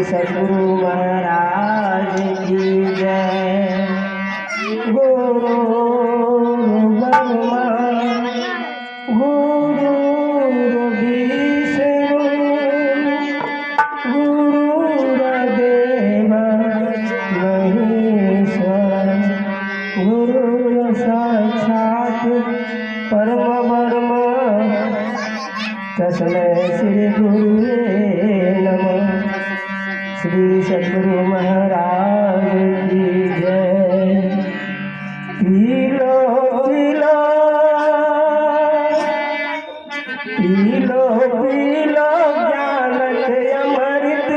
सद्गुरु महाराज की जय। गुरु ब्रह्मा गुरु विष्णु गुरुदेव महेश्वर गुरु साक्षात् परम ब्रह्म तस्मै श्री गुरुवे नमः। श्री सद्गुरु महाराज की जय। पीलो पीलो पीलो पीलो ज्ञान के अमृत,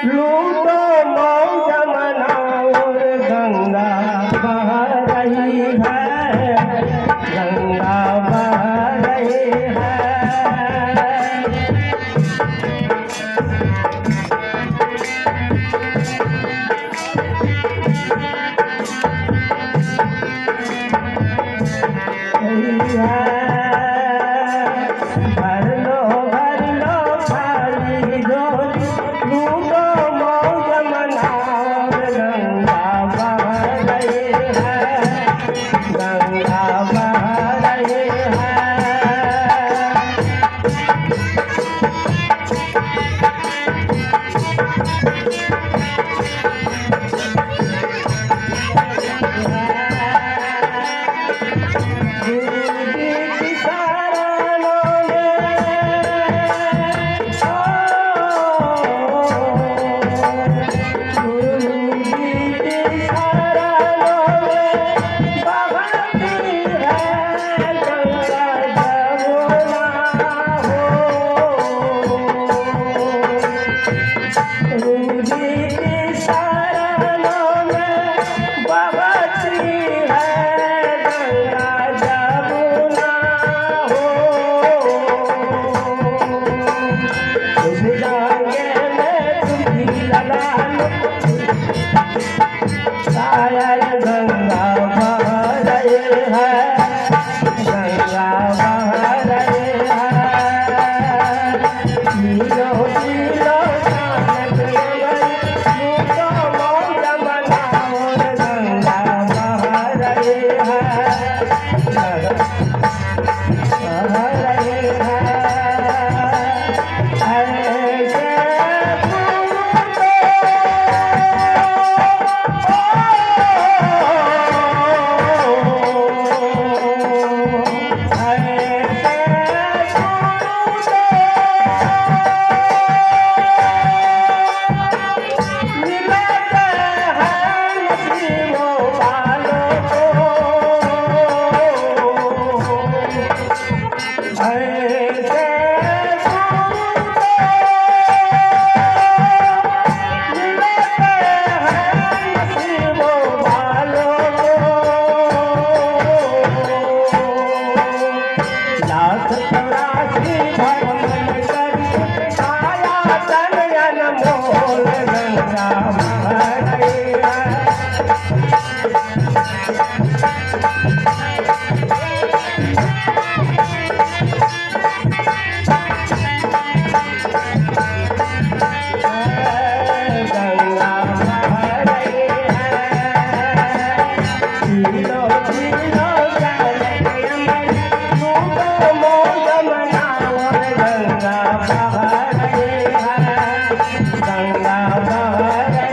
लूटो मौज मनाओ गंगा बह रही है, गंगा बह रही है। भर लो खाली झोली, लूटो मौज मनाओ गंगा बह रही है, गंगा बह रही है। गंगा बह रही है, गंगा बह रही है। पीलो पीलो लूटो मौज मनाओ गंगा बह रही है, बह रही है। गंगा बह रही है, गंगा बह रही है।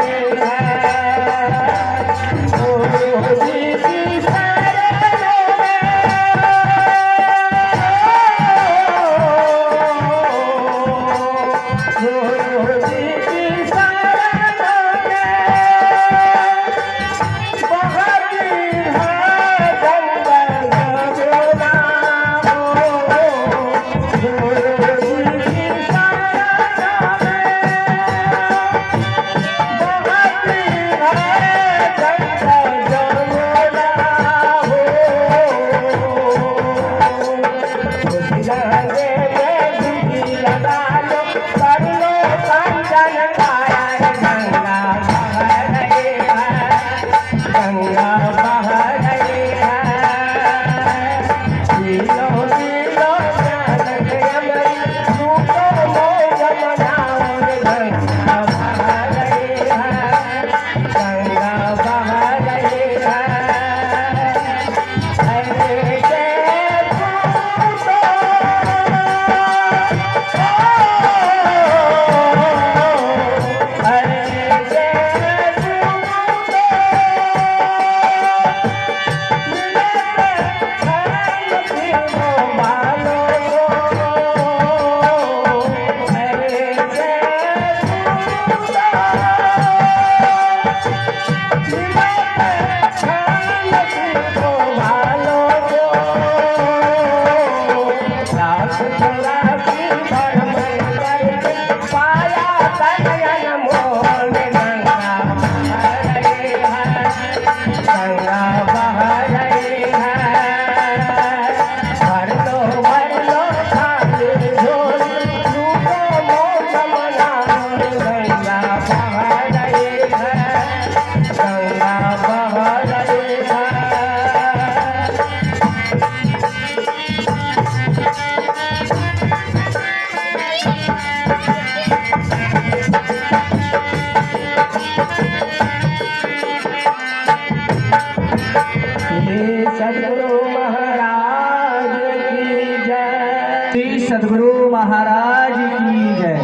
सद्गुरु महाराज की जय।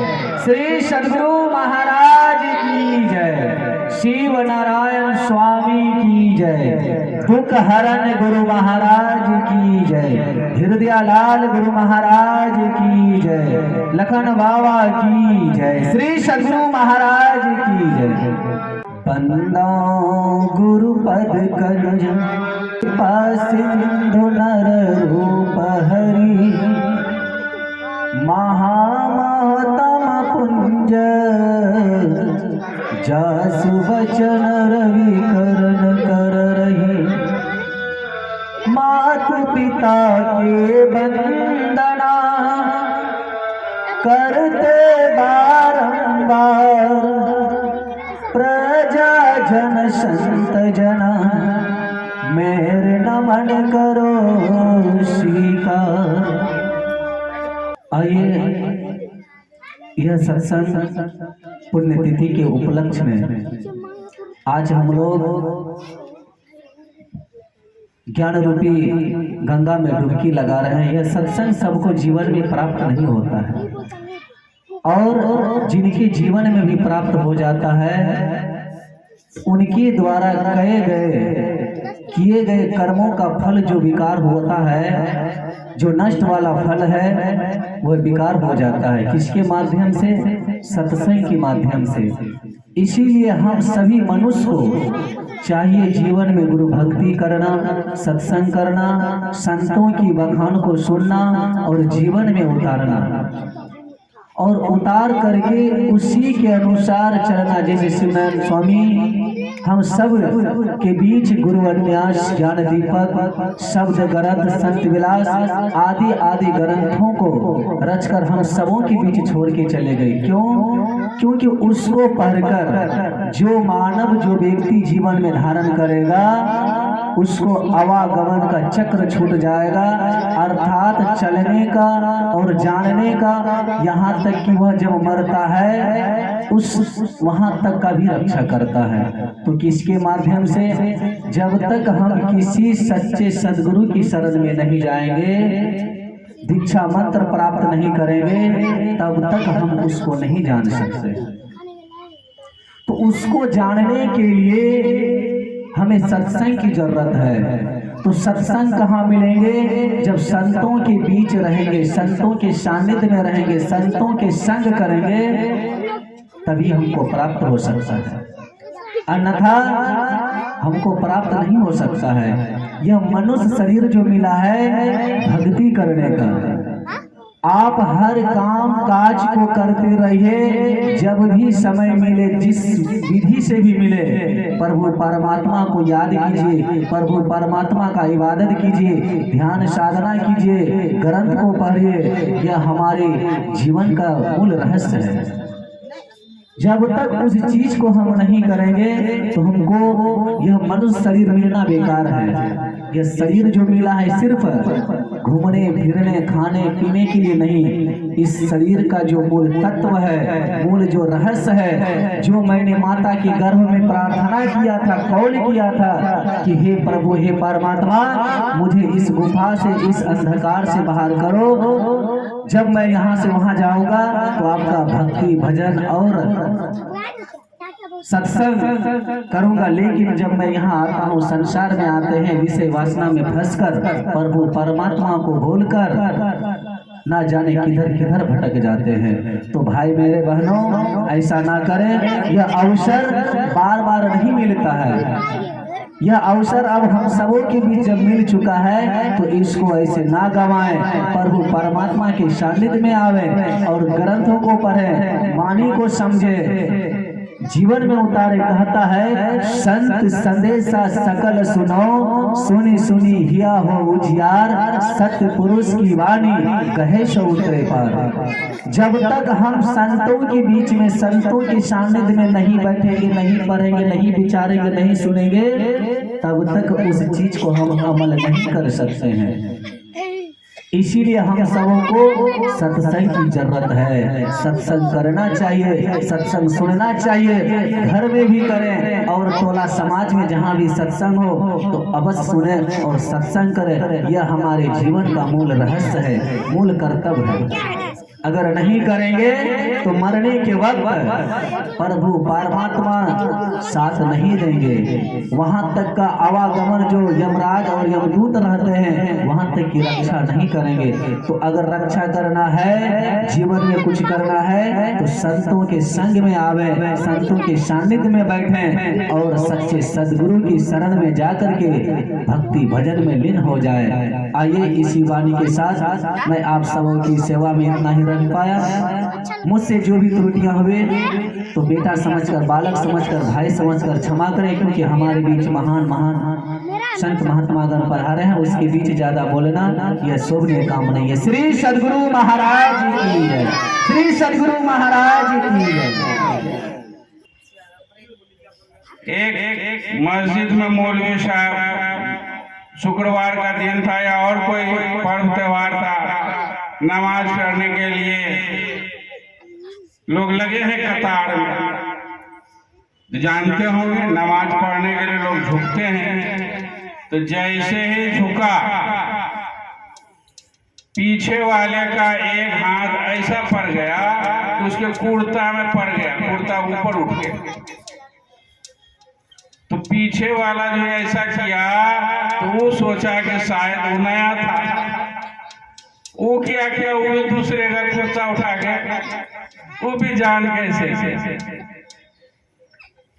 श्री सद्गुरु महाराज की जय। शिव नारायण स्वामी की जय। दुख हरण गुरु महाराज की जय। हृदयालाल गुरु महाराज की जय। लखन बाबा की जय। श्री सद्गुरु महाराज की जय। बंदा गुरु पद कंज सिंधु नर रूप हरि महामहतम पुंज जासु वचन रवि करण कर रही मातु पिता के वंदना करते बारंबार प्रजा जन संत जना मेरे नमन करो स्वीकार। आइए यह सत्संग पुण्यतिथि के उपलक्ष्य में आज हम लोग ज्ञान रूपी गंगा में डुबकी लगा रहे हैं। यह सत्संग सबको जीवन में प्राप्त नहीं होता है और जिनके जीवन में भी प्राप्त हो जाता है उनके द्वारा किए गए कर्मों का फल जो विकार होता है, जो नष्ट वाला फल है वह विकार हो जाता है। किसके माध्यम से? सत्संग के माध्यम से। इसीलिए हम सभी मनुष्य को चाहिए जीवन में गुरु भक्ति करना, सत्संग करना, संतों की बखान को सुनना और जीवन में उतारना और उतार करके उसी के अनुसार चलना। जैसे शिवानंद स्वामी हम सब के बीच गुरु अन्यास, ज्ञान दीपक, शब्द ग्रंथ, संत विलास आदि आदि ग्रंथों को रचकर हम सबों के बीच छोड़ के चले गए। क्यों? क्योंकि उसको पढ़कर जो मानव, जो व्यक्ति जीवन में धारण करेगा उसको आवागमन का चक्र छूट जाएगा, अर्थात चलने का और जानने का, यहाँ तक कि वह जब मरता है उस वहाँ तक का भी रक्षा करता है। तो किसके माध्यम से? जब तक हम किसी सच्चे सद्गुरु की शरण में नहीं जाएंगे, दीक्षा मंत्र प्राप्त नहीं करेंगे, तब तक हम उसको नहीं जान सकते। तो उसको जानने के लिए हमें सत्संग की जरूरत है। तो सत्संग कहाँ मिलेंगे? जब संतों के बीच रहेंगे, संतों के सानिध्य में रहेंगे, संतों के संग करेंगे, तभी हमको प्राप्त हो सकता है, अन्यथा हमको प्राप्त नहीं हो सकता है। यह मनुष्य शरीर जो मिला है भक्ति करने का, आप हर काम काज को करते रहिए, जब भी समय मिले, जिस विधि से भी मिले, प्रभु परमात्मा को याद कीजिए, प्रभु परमात्मा का इबादत कीजिए, ध्यान साधना कीजिए, ग्रंथ को पढ़िए। यह हमारे जीवन का मूल रहस्य है। जब तक उस चीज को हम नहीं करेंगे तो हमको यह मनुष्य शरीर मिलना बेकार है। यह शरीर जो मिला है सिर्फ घूमने फिरने खाने पीने के लिए नहीं। इस शरीर का जो मूल तत्व है, मूल जो रहस्य है, जो मैंने माता के गर्भ में प्रार्थना किया था, कौल किया था कि हे प्रभु, हे परमात्मा, मुझे इस गुफा से, इस अंधकार से बाहर करो। जब मैं यहाँ से वहाँ जाऊंगा तो आपका भक्ति भजन और सत्संग करूंगा। लेकिन जब मैं यहाँ आता हूँ, संसार में आते हैं विषय वासना में फंसकर, प्रभु परमात्मा को भूलकर ना जाने किधर किधर भटक जाते हैं। तो भाई मेरे बहनों, ऐसा ना करें। यह अवसर बार बार नहीं मिलता है। यह अवसर अब हम सबों के बीच जब मिल चुका है तो इसको ऐसे ना गवाएं। प्रभु परमात्मा के सानिध्य में आवे और ग्रंथों को पढ़े, वाणी को समझे, जीवन में उतारे। कहता है, संत संदेशा सकल सुनो, सुनी सुनी हिया हो उजियार, सत्य पुरुष की वाणी कहे सो उतरे पार। जब तक हम संतों के बीच में, संतों के सानिध्य में नहीं बैठेंगे, नहीं पढ़ेंगे, नहीं विचारेंगे, नहीं सुनेंगे, तब तक उस चीज को हम अमल नहीं कर सकते हैं। इसीलिए हम सबों को सत्संग की जरूरत है। सत्संग करना चाहिए, सत्संग सुनना चाहिए, घर में भी करें और टोला समाज में जहाँ भी सत्संग हो तो अवश्य सुने और सत्संग करें। यह हमारे जीवन का मूल रहस्य है, मूल कर्तव्य है। अगर नहीं करेंगे तो मरने के वक्त प्रभु परमात्मा साथ नहीं देंगे। वहां तक का आवागमन जो यमराज और यमदूत रहते हैं वहां तक की रक्षा नहीं करेंगे। तो अगर रक्षा करना है, जीवन में कुछ करना है तो संतों के संग में आवे, संतों के सानिध्य में बैठे और सच्चे सदगुरु की शरण में जाकर के भक्ति भजन में लीन हो जाए। आइए इसी वाणी के साथ मैं आप सबों की सेवा में इतना ही रख पाया। मुझसे जो भी त्रुटियां हुए तो बेटा समझकर, बालक समझकर, भाई समझकर क्षमा करें, क्योंकि हमारे बीच महान महान संत महात्मा गण पधारे हैं। उसके बीच ज्यादा बोलना यह शोभनीय काम नहीं है। श्री सदगुरु महाराज की जय, श्री सदगुरु महाराज की जय। एक मस्जिद में मौलवी साहब, शुक्रवार का दिन था या और कोई पर्व त्योहार था, नमाज पढ़ने के लिए लोग लगे हैं कतार में। जानते होंगे नमाज पढ़ने के लिए लोग झुकते हैं, तो जैसे ही झुका पीछे वाले का एक हाथ ऐसा पड़ गया कि उसके कुर्ता में पड़ गया, कुर्ता ऊपर उठ गया। तो पीछे वाला जो ऐसा किया तो वो सोचा कि शायद वो नया था। वो क्या किया, वो भी दूसरे का कुर्ता उठा के, वो भी जान कैसे।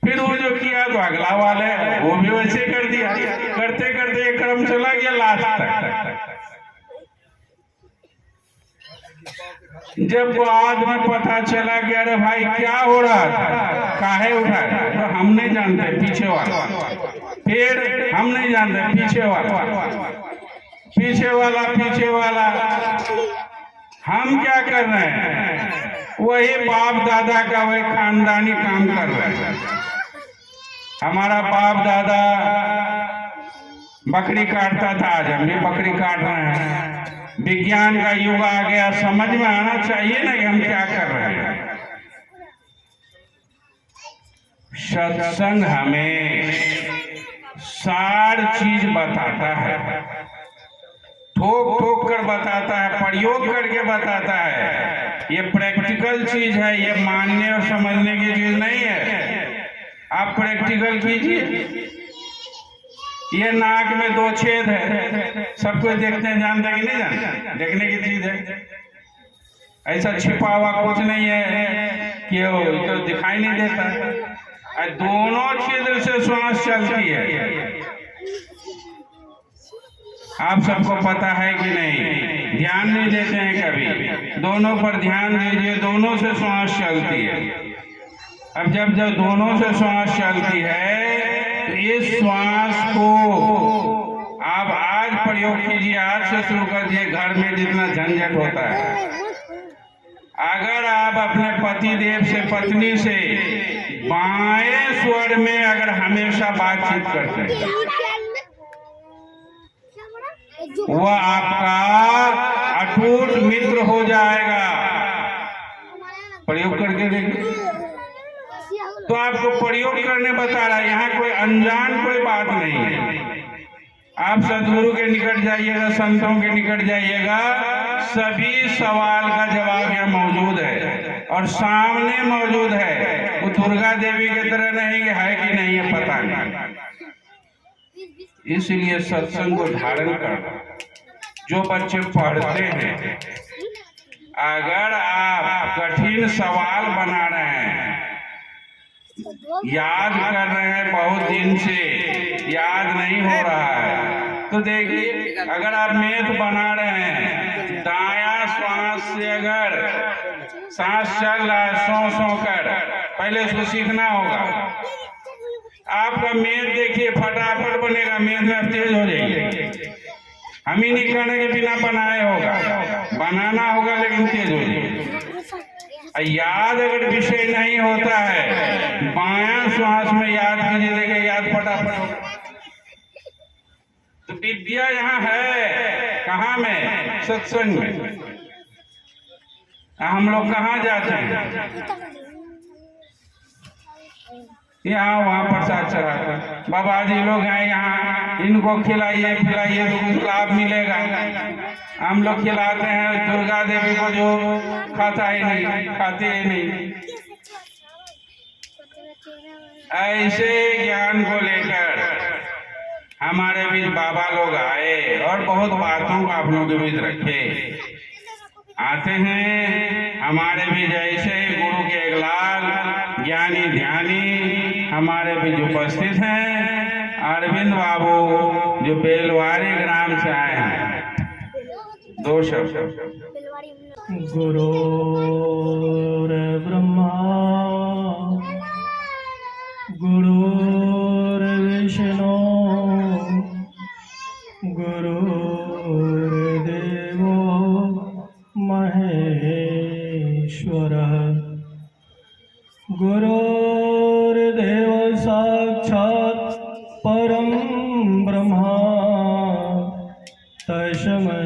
फिर वो जो किया तो अगला वाले वो भी वैसे कर दिया। करते करते एक क्रम चला गया लास्ट तक। जब बाद में पता चला कि अरे भाई क्या हो रहा था, काहे उठा, तो हम नहीं जानते पीछे वाला, फिर हम नहीं जानते पीछे वाला, पीछे वाला, पीछे वाला। हम क्या कर रहे हैं, वही बाप दादा का वही खानदानी काम कर रहे हैं। हमारा बाप दादा बकरी काटता था, आज हम भी बकरी काट रहे हैं। विज्ञान का युग आ गया, समझ में आना चाहिए ना कि हम क्या कर रहे हैं। सत्संग हमें सारी चीज बताता है, ठोक ठोक कर बताता है, प्रयोग करके बताता है। ये प्रैक्टिकल चीज है, ये मानने और समझने की चीज नहीं है। आप प्रैक्टिकल कीजिए। ये नाक में 2 छेद है, सब कोई देखते हैं, जानते हैं कि नहीं जानते, देखने की चीज है। ऐसा छिपा हुआ कुछ नहीं है कि तो दिखाई नहीं देता। दोनों छिद्र से श्वास चलती है, आप सबको पता है कि नहीं? ध्यान नहीं देते हैं कभी। दोनों पर ध्यान दीजिए, दोनों से श्वास चलती है। अब जब जब दोनों से श्वास चलती है तो इस श्वास को आप आज प्रयोग कीजिए, आज से शुरू कर दिए। घर में जितना झंझट होता है, अगर आप अपने पति देव से, पत्नी से बाएं स्वर में अगर हमेशा बातचीत करते हैं, वह आपका अटूट मित्र हो जाएगा। प्रयोग करके देखिए। तो आपको प्रयोग करने बता रहा है, यहाँ कोई अनजान कोई बात नहीं है। आप सदगुरु के निकट जाइएगा, संतों के निकट जाइएगा, सभी सवाल का जवाब यहाँ मौजूद है और सामने मौजूद है। वो दुर्गा देवी की तरह नहीं है कि नहीं है, पता नहीं। इसलिए सत्संग को धारण कर। जो बच्चे पढ़ते हैं, अगर आप कठिन सवाल बना रहे हैं, याद कर रहे हैं, बहुत दिन से याद नहीं हो रहा है, तो देखिए, अगर आप मैथ बना रहे हैं, दायां श्वास से अगर सांस चल रहा है सौ कर, पहले उसको सीखना होगा। आपका मैथ देखिए फटाफट बनेगा, मैथ में आप तेज हो जाइए। हम ही नहीं करने के बिना बनाए होगा, बनाना होगा लेकिन तेज हो जाइए। याद अगर विषय नहीं होता है, बायां श्वास में याद कीजिए, देखिए याद फटाफट। तो विद्या यहाँ है, कहाँ में? सत्संग में। हम लोग कहाँ जाते हैं? यहाँ वहाँ प्रसाद चढ़ाते। बाबा जी लोग हैं यहाँ, इनको खिलाइए पिलाइए तो कुछ लाभ मिलेगा। हम लोग खिलाते हैं दुर्गा देवी को, जो खाता ही नहीं, खाते ही नहीं। ऐसे ज्ञान को लेकर हमारे बीच बाबा लोग आए और बहुत बातों को आप लोगों के बीच रखे। आते हैं हमारे बीच ऐसे गुरु के एक लाल ज्ञानी ध्यानी हमारे बीच उपस्थित हैं, अरविंद बाबू जो बेलवारी ग्राम से आए हैं। दो शब्द। गुरुर् ब्रह्मा गुरुर्विष्णु गुरुर्देवो महेश्वरः गुरुर्देव साक्षात् परं ब्रह्मा तस्मै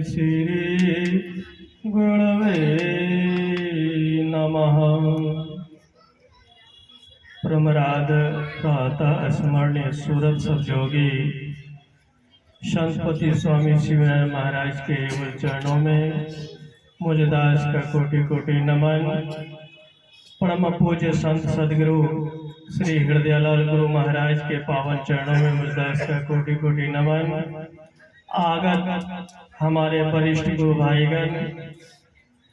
श्री गुरवे नमः। प्रमराद प्रातः स्मरणीय सूरत सतयोगी संतपति स्वामी शिवानंद महाराज के चरणों में मुझदास का कोटि कोटि नमन। परम पूज्य संत सदगुरु श्री हृदयलाल गुरु महाराज के पावन चरणों में मुझदास का कोटि कोटि नमन। आगत हमारे वरिष्ठ गुरु भाईगण,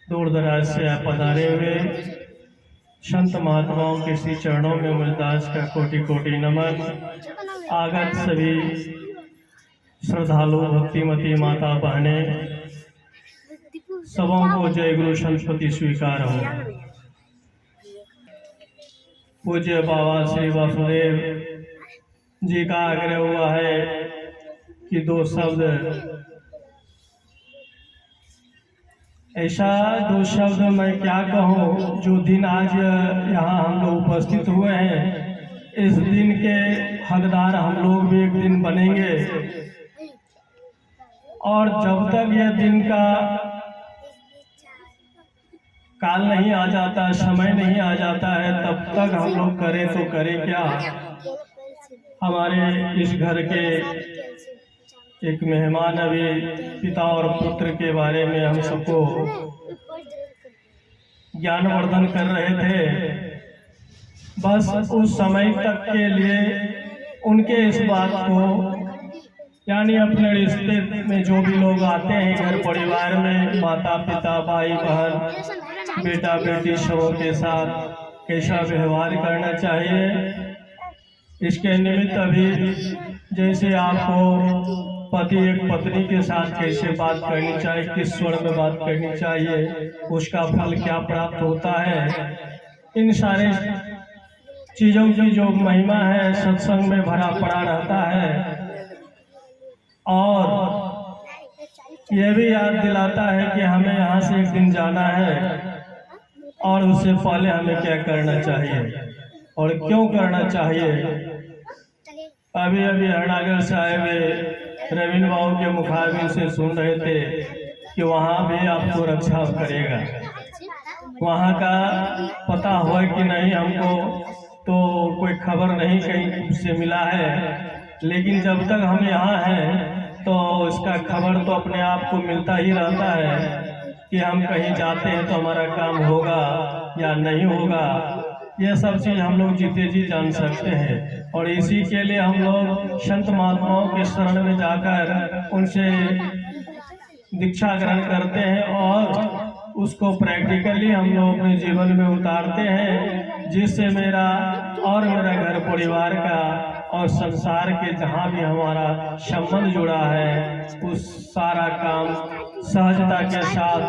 दूर दराज से आप पधारे हुए संत महात्माओं के श्री चरणों में मुझदास का कोटि कोटि नमन। आगत सभी श्रद्धालु भक्तिमती माता बहने, सबों को जय गुरु संतपति स्वीकार हो। पूज्य बाबा श्री वासुदेव जी का आग्रह हुआ है कि दो शब्द, ऐसा दो शब्द मैं क्या कहूँ, जो दिन आज यहाँ हम लोग उपस्थित हुए हैं, इस दिन के हकदार हम लोग भी एक दिन बनेंगे। और जब तक यह दिन का काल नहीं आ जाता, समय नहीं आ जाता है, तब तक हम लोग करें तो करें क्या। हमारे इस घर के एक मेहमान अभी पिता और पुत्र के बारे में हम सबको ज्ञानवर्धन कर रहे थे। बस उस समय तक के लिए उनके इस बात को, यानी अपने रिश्ते में जो भी लोग आते हैं घर परिवार में, माता पिता भाई बहन बेटा बेटी सबों के साथ कैसा व्यवहार करना चाहिए, इसके निमित्त अभी जैसे आपको पति एक पत्नी के साथ कैसे बात करनी चाहिए, किस स्वर में बात करनी चाहिए, उसका फल क्या प्राप्त होता है, इन सारे चीज़ों की जो महिमा है सत्संग में भरा पड़ा रहता है। और यह भी याद दिलाता है कि हमें यहाँ से एक दिन जाना है और उससे पहले हमें क्या करना चाहिए और क्यों करना चाहिए। अभी अभी हरनागर से आए हुए रविंद्र बाबू के मुखारबिन से सुन रहे थे कि वहाँ भी आपको रक्षा करेगा। वहाँ का पता हो कि नहीं हमको तो कोई खबर नहीं कहीं से मिला है, लेकिन जब तक हम यहाँ हैं तो उसका खबर तो अपने आप को मिलता ही रहता है कि हम कहीं जाते हैं तो हमारा काम होगा या नहीं होगा। यह सब चीज़ हम लोग जीते जी जान सकते हैं और इसी के लिए हम लोग संत महात्माओं के शरण में जाकर उनसे दीक्षा ग्रहण करते हैं और उसको प्रैक्टिकली हम लोग अपने जीवन में उतारते हैं, जिससे मेरा और मेरा घर परिवार का और संसार के जहाँ भी हमारा संबंध जुड़ा है उस सारा काम सहजता के साथ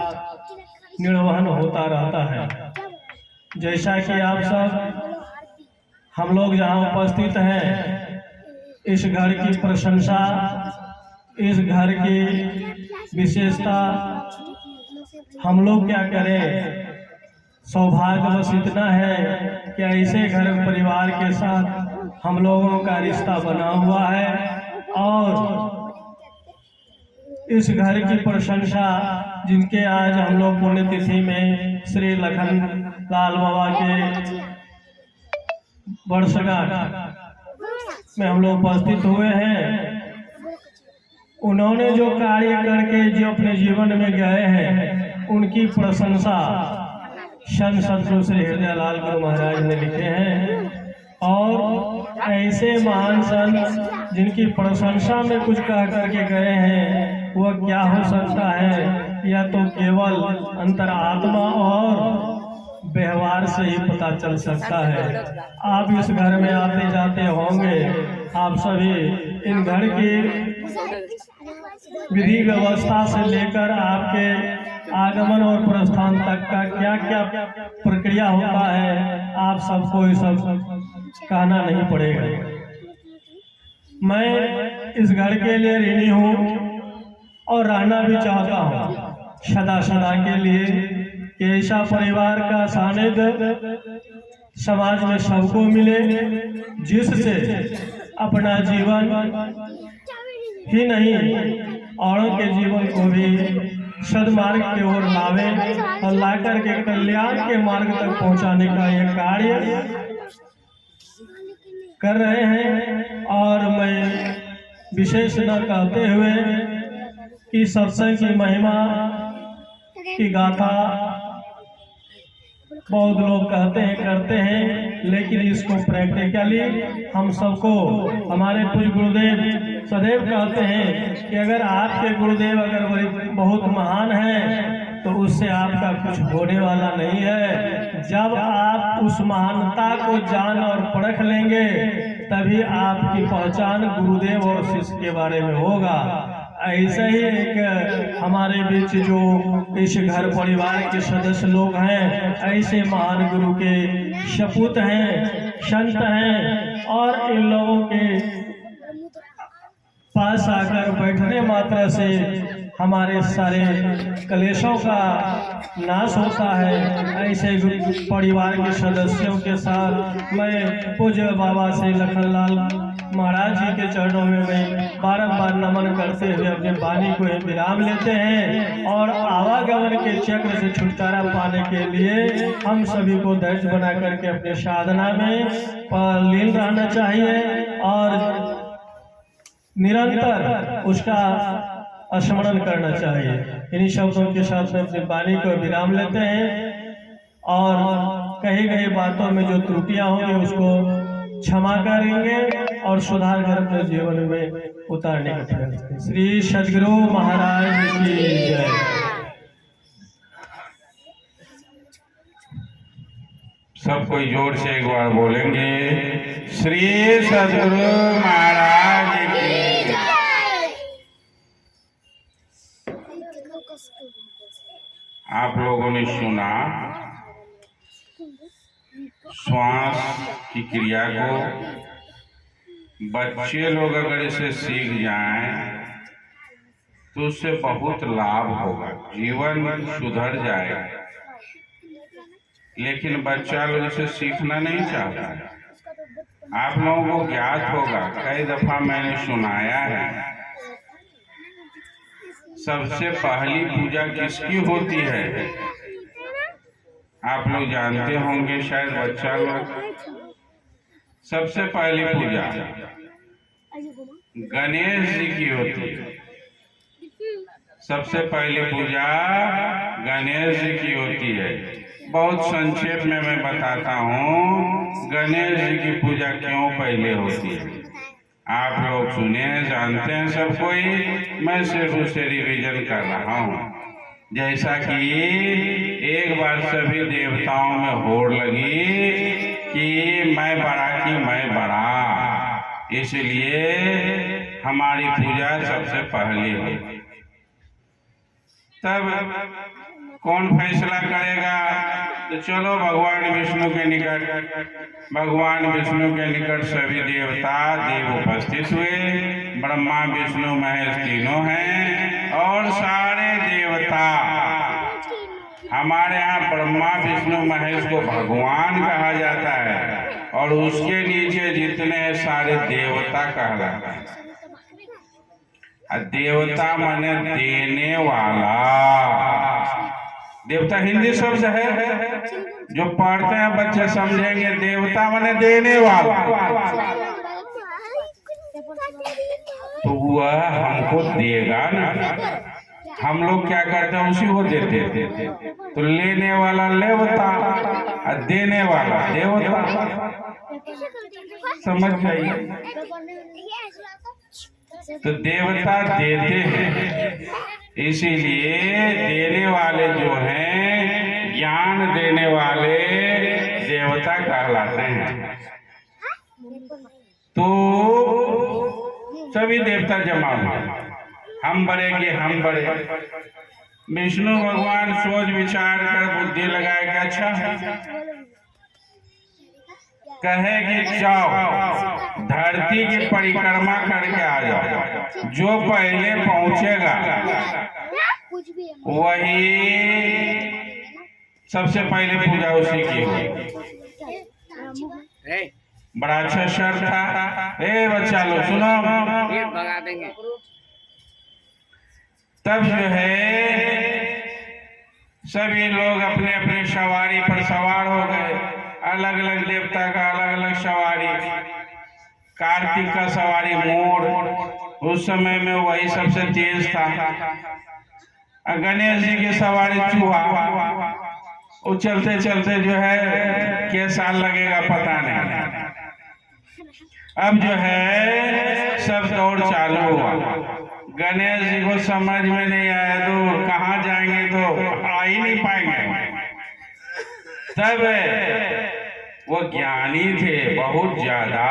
निर्वहन होता रहता है। जैसा कि आप सब हम लोग जहाँ उपस्थित हैं, इस घर की प्रशंसा, इस घर की विशेषता हम लोग क्या करें, सौभाग्य बस इतना है कि ऐसे घर परिवार के साथ हम लोगों का रिश्ता बना हुआ है और इस घर की प्रशंसा जिनके आज हम लोग पुण्यतिथि में श्री लखन लाल बाबा के वर्षगांठ में हम लोग उपस्थित हुए हैं। उन्होंने जो कार्य करके जो अपने जीवन में गए हैं उनकी प्रशंसा संत सद्गुरु श्री हृदय लाल गुरु महाराज ने लिखे हैं। और ऐसे महान संत जिनकी प्रशंसा में कुछ कह करके गए हैं वह क्या हो सकता है, या तो केवल अंतरात्मा और व्यवहार से ही पता चल सकता है। आप इस घर में आते जाते होंगे, आप सभी इन घर की विधि व्यवस्था से लेकर आपके आगमन और प्रस्थान तक का क्या क्या प्रक्रिया होता है आप सबको ये सब कहना नहीं पड़ेगा। मैं इस घर के लिए ऋणी हूँ और रहना भी चाहता हूँ सदा सदा के लिए कि ऐसा परिवार का सानिध्य समाज में सबको मिले जिससे अपना जीवन ही नहीं औरों के जीवन को भी सदमार्ग की ओर लावे और लाकर के कल्याण के मार्ग तक पहुंचाने का यह कार्य कर रहे हैं। और मैं विशेष न कहते हुए कि सत्संग की महिमा की गाथा बहुत लोग कहते हैं करते हैं, लेकिन इसको प्रैक्टिकली हम सबको हमारे पूज्य गुरुदेव सदैव कहते हैं कि अगर आपके गुरुदेव अगर बहुत महान हैं तो उससे आपका कुछ होने वाला नहीं है। जब आप उस महानता को जान और परख लेंगे तभी आपकी पहचान गुरुदेव और शिष्य के बारे में होगा। ऐसे ही एक हमारे बीच जो इस घर परिवार के सदस्य लोग हैं ऐसे महान गुरु के सपूत हैं, संत हैं, और इन लोगों के पास आकर बैठने मात्र से हमारे सारे कलेशों का नाश होता है। ऐसे परिवार के सदस्यों के साथ मैं पूज्य बाबा श्री लखनलाल महाराज जी के चरणों में मैं बारंबार नमन करते हुए अपने वाणी को विराम लेते हैं। और आवागमन के चक्र से छुटकारा पाने के लिए हम सभी को धैर्य बना करके अपने साधना में लीन रहना चाहिए और निरंतर उसका स्मरण करना चाहिए। इन्हीं शब्दों के साथ में अपनी वाणी को विराम लेते हैं और कही गई बातों में जो त्रुटियां होंगी उसको क्षमा करेंगे और सुधार कर अपने जीवन में उतारने का प्रयास करें। श्री सद्गुरु महाराज की जय। सब कोई जोर से एक बार बोलेंगे, श्री सद्गुरु महाराज की। आप लोगों ने सुना श्वास की क्रिया को, बच्चे लोग अगर इसे सीख जाएं तो उससे बहुत लाभ होगा, जीवन सुधर जाएगा। लेकिन बच्चा लोग इसे सीखना नहीं चाहता। आप लोगों को ज्ञात होगा, कई दफा मैंने सुनाया है, सबसे पहली पूजा किसकी होती है? आप लोग जानते होंगे शायद, बच्चा लोग। सबसे पहली पूजा गणेश जी की होती है। सबसे पहली पूजा गणेश जी की होती है। बहुत संक्षेप में मैं बताता हूँ गणेश जी की पूजा क्यों पहले होती है। आप लोग सुने जानते हैं सब कोई, मैं सिर्फ उसे रिवीजन कर रहा हूँ। जैसा कि एक बार सभी देवताओं में होड़ लगी कि मैं बड़ा, इसलिए हमारी पूजा सबसे पहले हुई। तब कौन फैसला करेगा? तो चलो भगवान विष्णु के निकट सभी देवता देव उपस्थित हुए। ब्रह्मा विष्णु महेश तीनों हैं और सारे देवता। हमारे यहाँ ब्रह्मा विष्णु महेश को भगवान कहा जाता है और उसके नीचे जितने सारे देवता कहलाते हैं। और देवता माने देने वाला। देवता हिंदी शब्द है, जो पढ़ते हैं बच्चे समझेंगे। देवता माने देने वाला, तो वह हमको देगा ना। हम लोग क्या करते हैं, उसी को देते थे। तो लेने वाला लेवता और देने वाला देवता, समझ जाइए। तो देवता देते हैं, इसीलिए देने वाले जो हैं, ज्ञान देने वाले देवता कहलाते हैं। तो सभी देवता जमा हुए, हम बड़े कि हम बड़े। विष्णु भगवान सोच विचार कर बुद्धि लगाए कि अच्छा कहे कि जाओ धरती की परिक्रमा करके आ जाओ, जो पहले पहुंचेगा वही सबसे पहले पूजा उसी की होगी। बड़ा अच्छा शर्त था। बच्चा लोग सुनो, भगा देंगे। तब जो है सभी लोग अपने अपने सवारी पर सवार हो गए। अलग अलग देवता का अलग अलग सवारी। कार्तिक का सवारी मोर, उस समय में वही सबसे तेज था। गणेश जी की सवारी चूहा, वो चलते चलते जो है क्या साल लगेगा पता नहीं। अब जो है सब दौड़ चालू हुआ। गणेश जी को समझ में नहीं आया तो कहाँ जाएंगे, तो आ ही नहीं पाएंगे। तब वो ज्ञानी थे बहुत ज्यादा,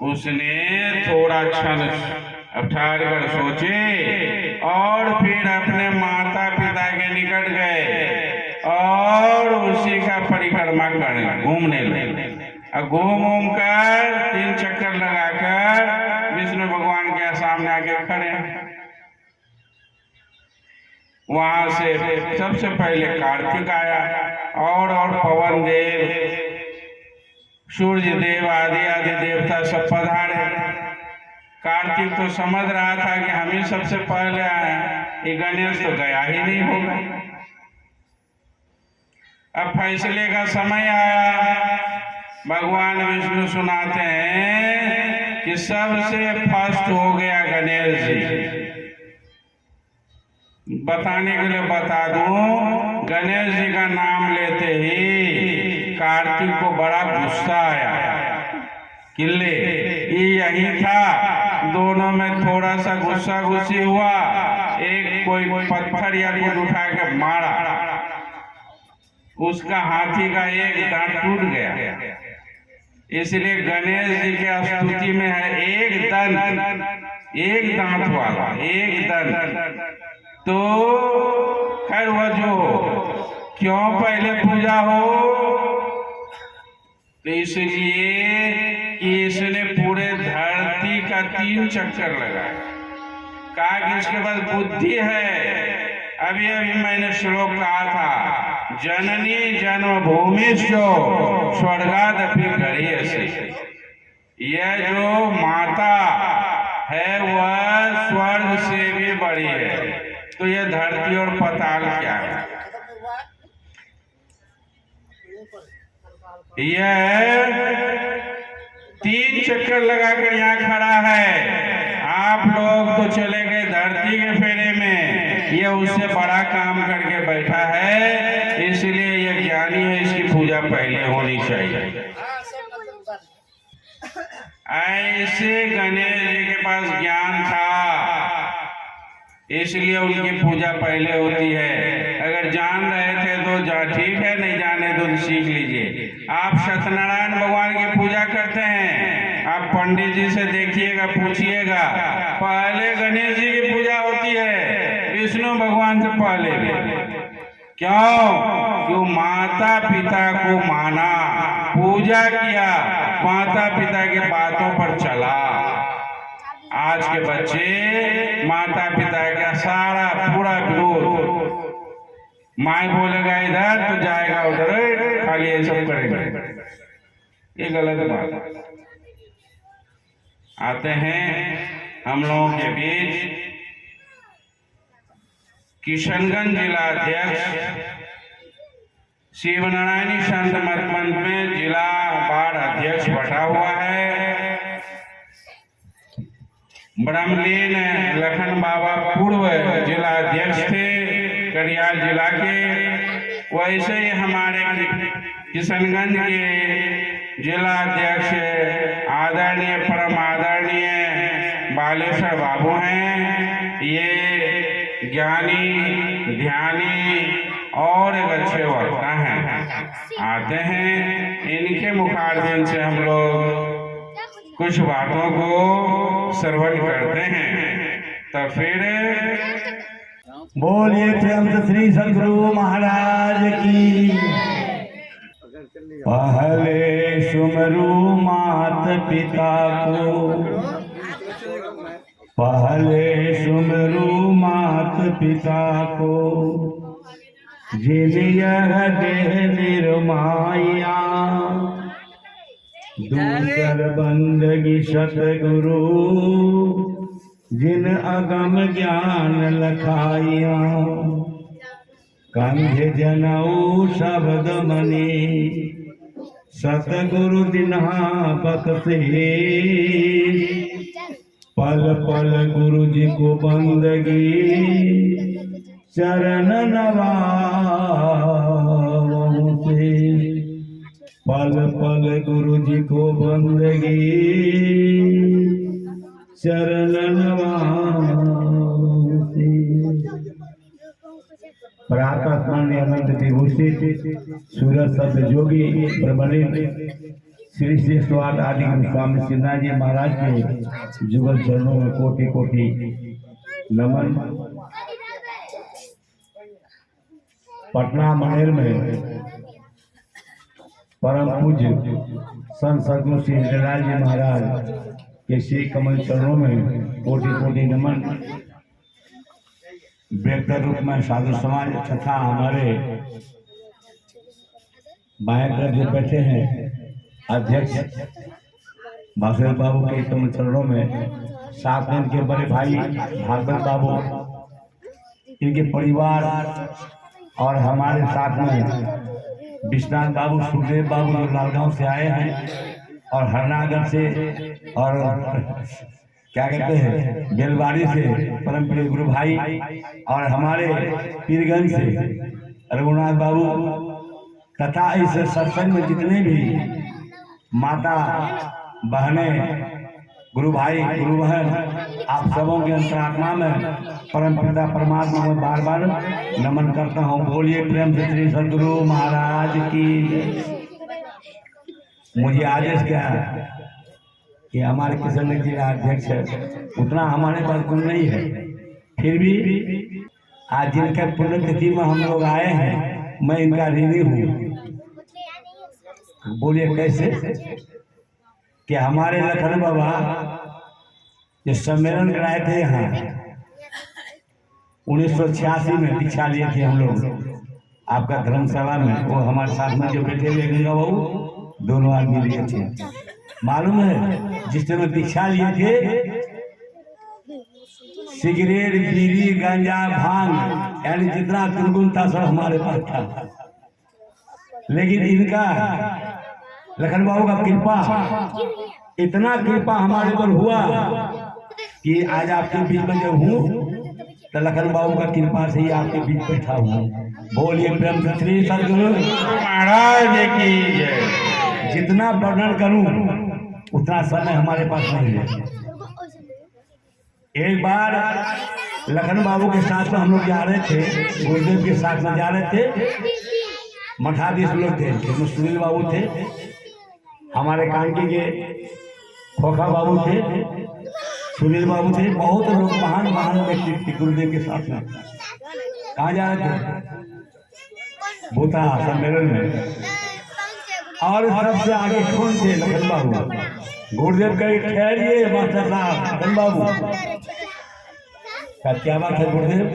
उसने थोड़ा क्षण ठहर कर सोचे और फिर अपने माता पिता के निकट गए और उसी का परिक्रमा करने घूमने लगे। घूम कर 3 चक्कर लगाकर विष्णु भगवान के सामने आके खड़े। वहां से सबसे पहले कार्तिक आया और पवन देव, सूर्य देव आदि आदि देवता सब पधारे। कार्तिक तो समझ रहा था कि हम ही सबसे पहले आए, ये गणेश तो गया ही नहीं होगा। अब फैसले का समय आया। भगवान विष्णु सुनाते हैं कि सबसे फर्स्ट हो गया गणेश जी। बताने के लिए बता दूं, गणेश जी का नाम लेते ही कार्तिक को बड़ा गुस्सा आया। किले यही था, दोनों में थोड़ा सा गुस्सा गुस्सी हुआ। एक कोई पत्थर या कुछ उठा के मारा, उसका हाथी का एक दांत टूट गया। इसलिए गणेश जी के स्तुति में है एक दांत वाला, एक दंत। तो खैर वह जो क्यों पहले पूजा हो, तो इसलिए कि इसने पूरे धरती का 3 चक्कर लगाया। कहा कि इसके पास बुद्धि है। अभी मैंने श्लोक कहा था, जननी जन्मभूमिश्चो स्वर्गादपि गरीयसी। यह जो माता है वह स्वर्ग से भी बड़ी है। तो यह धरती और पताल क्या है? यह 3 चक्कर लगाकर यहाँ खड़ा है। आप लोग तो चले गए धरती के फेरे में, यह उससे बड़ा काम करके बैठा है। इसलिए यह ज्ञानी है, इसकी पूजा पहले होनी चाहिए। ऐसे गणेश जी के पास ज्ञान था, इसलिए उनकी पूजा पहले होती है। अगर जान रहे थे तो ठीक है, नहीं जाने तो सीख लीजिए। आप सत्यनारायण भगवान की पूजा करते हैं, आप पंडित जी से देखिएगा, पूछिएगा। पहले गणेश जी की पूजा होती है, विष्णु भगवान से पहले भी। क्यों माता पिता को माना, पूजा किया, माता पिता की बातों पर चला। आज के बच्चे माता पिता का सारा पूरा विरोध, माँ बोलेगा इधर तो जाएगा उधर, खाली ये सब करेगा। ये गलत बात। आते हैं हम लोगों के बीच किशनगंज जिला अध्यक्ष शिवनारायणी संत मत मंच में जिला बाढ़ अध्यक्ष बटा हुआ है। ब्रह्मलीन लखन बाबा पूर्व जिला अध्यक्ष थे करियाल जिला के, वैसे ही हमारे किशनगंज के जिला अध्यक्ष आदरणीय परम आदरणीय बालेश्वर बाबू हैं। ये ज्ञानी ध्यानी और एक अच्छे वक्ता हैं, आते हैं, इनके मुखारबिन से हम लोग कुछ बातों को श्रवण करते हैं। तो फिर बोलिए प्रेम से श्री सद्गुरु महाराज की। पहले सुमरू मात पिता को, पहले सुमरू मात पिता को, जिन यह देह निर्माया, दूसर बंदगी सतगुरु, जिन अगम ज्ञान लखाया, कंध जनऊ शब्द मनी, सतगुरु दिन्हा बख्शे, पल पल गुरु जी को बंदगी, चरण नवासे, पल पल गुरु जी को बंदगी, चरण नवासे। प्रातः स्मरण अनंत विभूषित सूरज शब्द जोगी ब्रह्मलीन श्री श्री स्वाद आदि स्वामी सिन्हा जी महाराज के जुगल चरणों में कोटि कोटि नमन। पटना मनेर में परम पूज्य संत सद्गुरु श्री हृदयलाल जी महाराज के श्री कमल चरणों में कोटि कोटि नमन। व्यक्ति रूप में साधु समाज तथा हमारे बाएं तरफ जो बैठे हैं अध्यक्ष भास्कर बाबू के कमल चरणों में, साथ में इनके बड़े भाई भागवत बाबू, इनके परिवार और हमारे साथ में विश्वनाथ बाबू, सुखदेव बाबू जो लालगांव से आए हैं और हरनागढ़ से और क्या कहते हैं बेलवाड़ी से परम प्रिय गुरु भाई, और हमारे पीरगंज से रघुनाथ बाबू, तथा इस सत्संग में जितने भी माता बहने गुरु भाई गुरु बहन, आप सबों के अंतरात्मा में परम पिता परमात्मा में बार बार नमन करता हूँ। बोलिए प्रेम से श्री सद्गुरु महाराज की। मुझे आदेश क्या है कि हमारे किशनगंज जिला अध्यक्ष है, उतना हमारे पास गुण नहीं है, फिर भी आज जिनका पुण्यतिथि में हम लोग आए हैं, मैं इनका ऋणी हूँ। बोलिए कैसे कि हमारे लखन बाबा ये सम्मेलन कराए थे यहाँ 1986 में, दीक्षा लिए थे हम लोग आपका धर्मशाला में। वो हमारे साथ में जो बैठे हुए गंगा बाबू, दोनों आदमी लिए थे। मालूम है जिस समय दीक्षा लिए थे, सिगरेट बीड़ी गांजा भांग यानी जितना दुर्गुण था सब हमारे पास था, लेकिन इनका लखन बाबू का कृपा, इतना कृपा हमारे ऊपर हुआ कि आज आपके बीच में जब हूँ तो लखन बाबू का कृपा से ही आपके बीच बैठा हूँ। बोलिए प्रेम से श्री सद्गुरु महाराज की जय। जितना वर्णन करूं उतना समय हमारे पास नहीं है। एक बार लखन बाबू के साथ में हम लोग जा रहे थे, गुरुदेव के साथ में जा रहे थे, मठाधीश लोग थे, जिसमें सुनील बाबू थे, हमारे कांकी के खोखा बाबू थे, सुनील बाबू थे, बहुत लोग महान महान व्यक्ति थे गुरुदेव के साथ में। कहाँ जा रहे थे? भूता सम्मेलन में। और सबसे आगे कौन थे? लखन बाबू। गुरुदेव कहे ठहरिए मास्टर साहब, लखन बाबू क्या बात है गुरुदेव?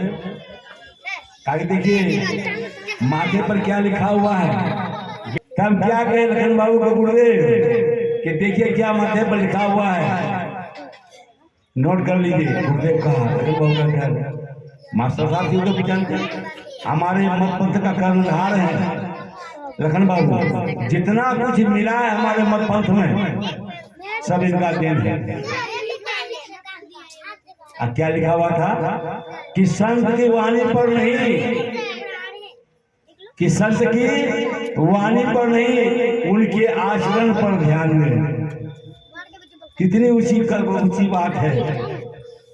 कहा देखिए माथे पर क्या लिखा हुआ है। तब क्या कहे लखन बाबू का गुरुदेव कि देखिए क्या माथे पर लिखा हुआ है। नोट कर लीजिए। गुरुदेव कहा लखन बाबू का घर मास्टर साहब जी तो जानते हैं, हमारे मत पंथ का कर्णधार है लखन बाबू। जितना कुछ मिला है हमारे मत पंथ में सब इनका देन है। क्या लिखा हुआ था कि संत की वाणी पर नहीं, कि संत की वाणी पर नहीं उनके आचरण पर ध्यान दें। कितनी ऊंची बात है।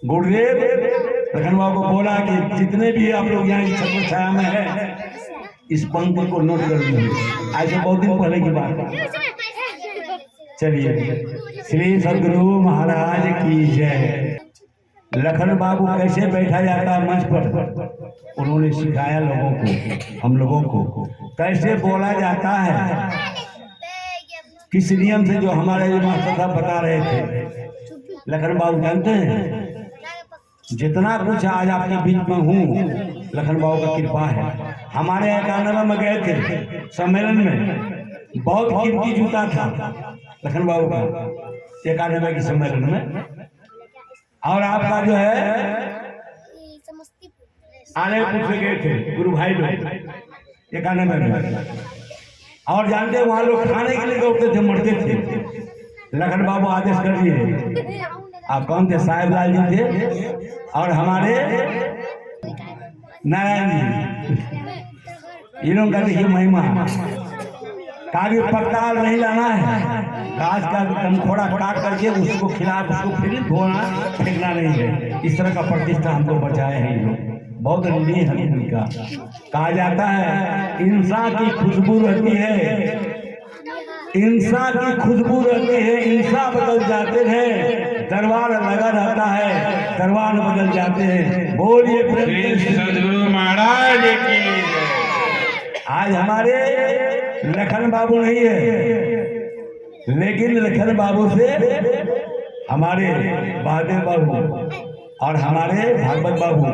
गुरुदेव लखन बाबू को बोला कि जितने भी आप लोग यहाँ छत्र छाया में है इस पंक्ति को नोट कर लीजिए। आज से बहुत दिन पहले की बात है। चलिए, श्री सदगुरु महाराज की जय। लखन बाबू कैसे बैठा जाता है मंच पर, उन्होंने सिखाया लोगों को, हम लोगों को कैसे बोला जाता है, किस नियम से, जो हमारे मास्टर साहब बता रहे थे। लखन बाबू जानते हैं जितना कुछ आज आपके बीच में हूँ लखन बाबू का कृपा है। हमारे 91 में गए थे सम्मेलन में, बहुत कीमती जूता था लखन बाबू का 91 के सम्मेलन में। और आपका जो है आलेपुर से गए थे गुरु भाई लोग 91 में। और जानते हैं वहां लोग खाने के लिए दौड़ते थे, मरते थे। लखन बाबू आदेश कर दिए। आप कौन थे? साहेब लाल जी थे और हमारे नारायण जी। इन्होंने का देखिए महिमा, कागज पत्ता नहीं लाना है, काज का थोड़ा काट करके उसको खिला, उसको फिर धोना फेंकना नहीं है। इस तरह का प्रतिष्ठा हमको बचाए हैं ये लोग, बहुत ऋणी है इनका। कहा जाता है इंसान की खुशबू रहती है, इंसान की खुशबू रहती है, इंसान बदल जाते हैं, दरबार लगा रहता है, दरबार बदल जाते हैं। बोलिए प्रेम सदगुरु महाराज की जय। आज हमारे लखन बाबू नहीं है, लेकिन लखन बाबू से हमारे बहादुर बाबू और हमारे भागवत बाबू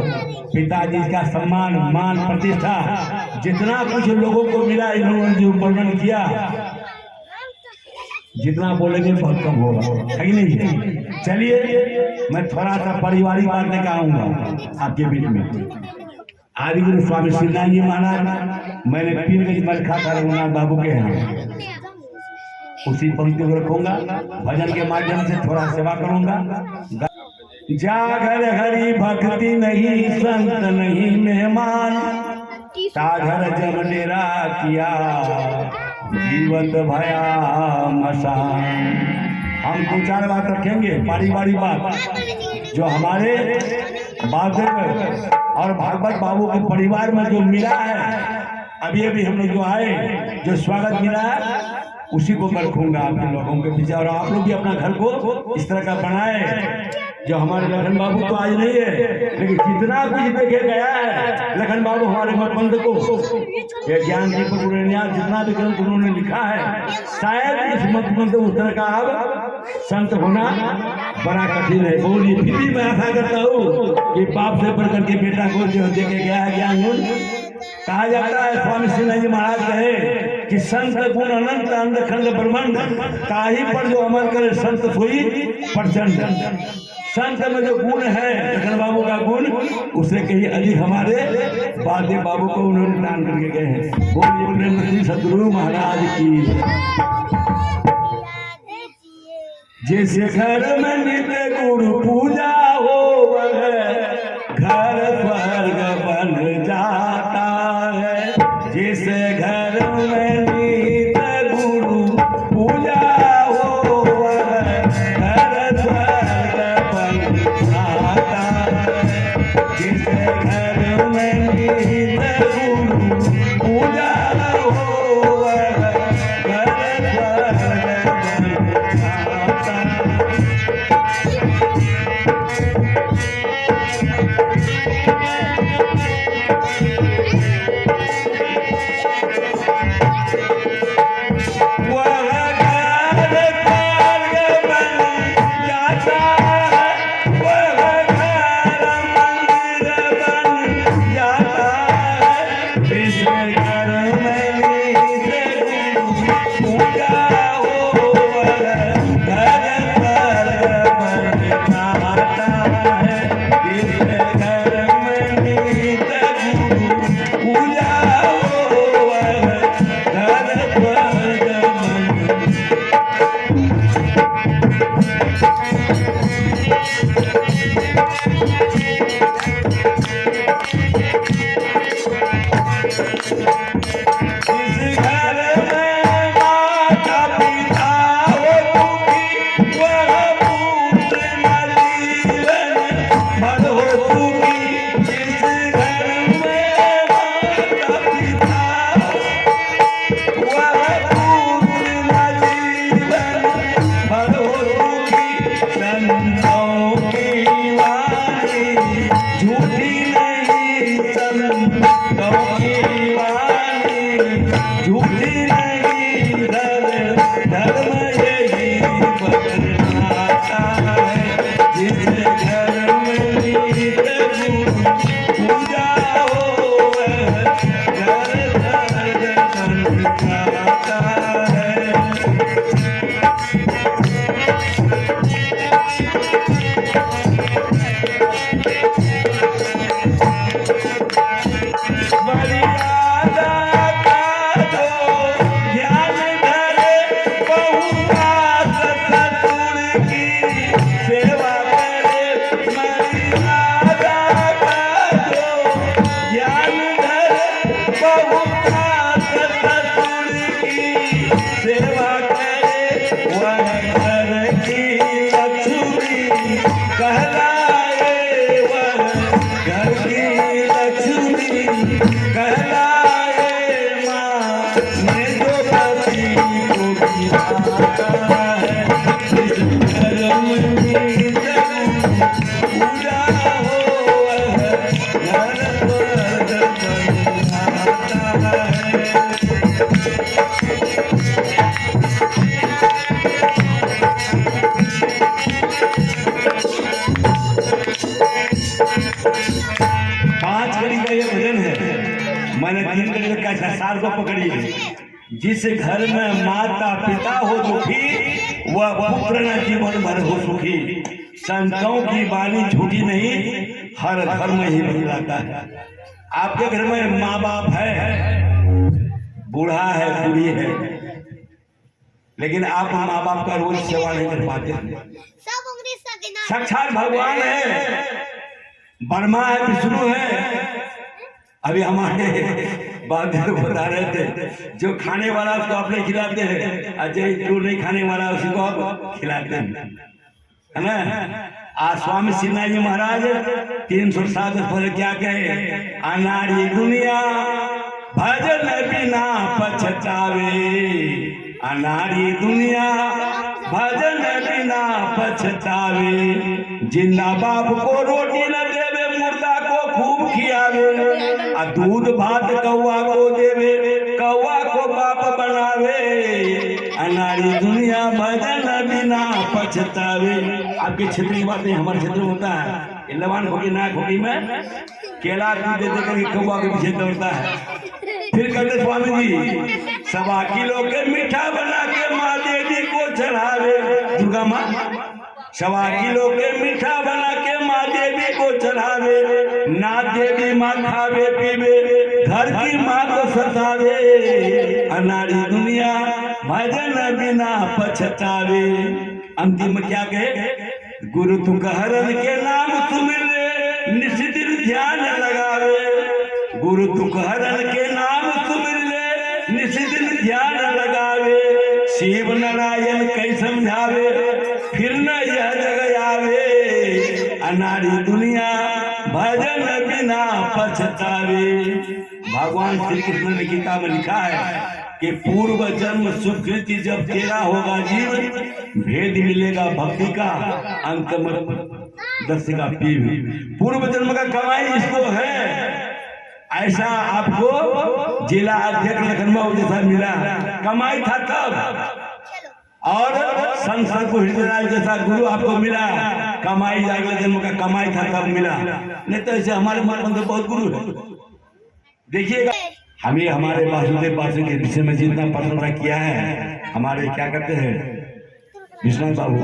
पिताजी का सम्मान, मान, प्रतिष्ठा, जितना कुछ लोगों को मिला इन्होंने जो वर्णन किया, जितना बोलेंगे बहुत कम होगा, है कि नहीं? चलिए मैं थोड़ा सा पारिवारिक बात लेकर आऊंगा आपके बीच में। आदि गुरु स्वामी श्रीनाथ जी महाराज, मैंने पीरगंज में रखा था रघुनाथ बाबू के यहाँ, उसी पंक्ति को रखूंगा, भजन के माध्यम से थोड़ा सेवा करूंगा। जागर हरि भक्ति नहीं, संत नहीं मेहमान, सागर जब डेरा किया, जीवत भया मसान। हम दो चार बात रखेंगे, पारिवारिक बात, जो हमारे बाबू और भागवत बाबू के परिवार में जो मिला है, अभी अभी हम लोग जो आए, जो स्वागत मिला है, उसी को मैं रखूंगा आपके लोगों के पीछे। और आप लोग भी अपना घर को इस तरह का बनाए। जो हमारे लखन बाबू तो आज नहीं है, लेकिन जितना कुछ देखे गया है लखन बाबू हमारे मतबंध को, ये ज्ञान दीपक जितना भी ग्रंथ उन्होंने लिखा है, शायद इस मतबंध उस तरह का अब संत होना बड़ा कठिन है। बोलिए, फिर भी मैं आशा करता हूँ कि बाप से बढ़ करके बेटा को जो देखे गया है ज्ञान गुण। कहा जाता है, स्वामी श्रीनाथ जी महाराज कहे कि संत गुण अनंत अंधखंड ब्रह्मांड, काही पर जो अमल करे संत सोई प्रचंड। संत में जो गुण है लखन बाबू का गुण, उससे कहीं अधिक हमारे बादे बाबू को उन्होंने दान करके गए हैं। बोलिए प्रेम श्री सदगुरु महाराज की। जिस घर में नित्य गुरु पूजा हो, वह घर स्वर्ग बन जाता है। जिस घर में नित्य गुरु पूजा हो, वह घर स्वर्ग बन जाता है। जिस घर में नित्य गुरु पूजा हो, वह घर स्वर्ग बन जाता है। धर्म यही बतलाता है, जिस घर में नित गुरु पूजा हो वह घर दर्शन खाता है। मर्यादा का जो ध्यान धरे, बहुपात सतगुण की सेवा करे। मर्यादा का जो ध्यान धरे, बहुपात सतगुण की सेवा करे। वह घर की लक्ष्मी कहलाए, वह घर की लक्ष्मी कहलाए। माँ ने जो पति को गिराता है, इस घर में नित पूजा हो वह घर दर्शन खाता है। 5 कड़ी का ये भजन है। मैंने 3 कड़ी का कैसा सार को पकड़िए। जिस घर में माता पिता हो दुखी, वह पुत्र न जीवन भर हो सुखी। संतों की वाणी झूठी नहीं, हर धर्म ही बतलाता है। आपके घर में माँ बाप है, बूढ़ा है, बूढ़ी है, लेकिन आप माँ बाप का रोज सेवा नहीं कर पाते। साक्षात भगवान है, ब्रह्मा है, विष्णु है। अभी हमारे बात बता रहे थे, जो खाने वाला उसको आप नहीं खिलाते हैं, और जो नहीं खाने वाला उसको आप खिलाते हैं, है ना। आज स्वामी सिन्हा जी महाराज 307 पर क्या कहे, अनाड़ी दुनिया भजन बिना पछतावे, अनाड़ी दुनिया भजन बिना पछतावे। जिंदा बाप को रोटी न देवे, मुर्दा को खूब खियावे। आ दूध भात कौआ को देवे, कौआ को बाप बनावे। अनाड़ी दुनिया भजन बिना पछतावे। आपके क्षेत्र की बात नहीं, हमारे क्षेत्र में होता है। लवान खोकी ना खोकी में केला दूध दे देकर कौआ के पीछे दौड़ता है। फिर कहते स्वामी जी 1.25 किलो के मीठा बना के माँ देवी को चढ़ावे। दुर्गा माँ 1.25 किलो के मीठा बना के माँ देवी को चढ़ावे। ना देवी माँ खावे पीवे, घर की माँ को सतावे। अनाड़ी दुनिया भजन बिना पछतावे। अंतिम में क्या कहे, गुरु तुकहरन के नाम सुमिर ले, निस दिन ध्यान लगावे। गुरु तुकहरन के नाम सुमिर ले, निस दिन ध्यान लगावे। शिव नारायण कई समझावे, फिर न यह जग आवे। अनाड़ी दुनिया भजन बिना पछतावे। भगवान श्री कृष्ण ने गीता में लिखा है कि पूर्व जन्म सुकृति जब तेरा होगा जीवन, भेद मिलेगा भक्ति का, अंत में दस का पीव। पूर्व जन्म का कमाई इसको है। ऐसा आपको जिला अध्यक्ष लखनऊ जैसा मिला, कमाई था तब। और संत को हृदय जैसा गुरु आपको मिला, कमाई अगले जन्म का कमाई था तब मिला। नहीं तो ऐसे हमारे मन में बहुत गुरु है। देखिएगा, हमें हमारे वासुदेव बासु के विषय में जितना प्रशंसा किया है, हमारे क्या कहते हैं विश्वनाथ बाबू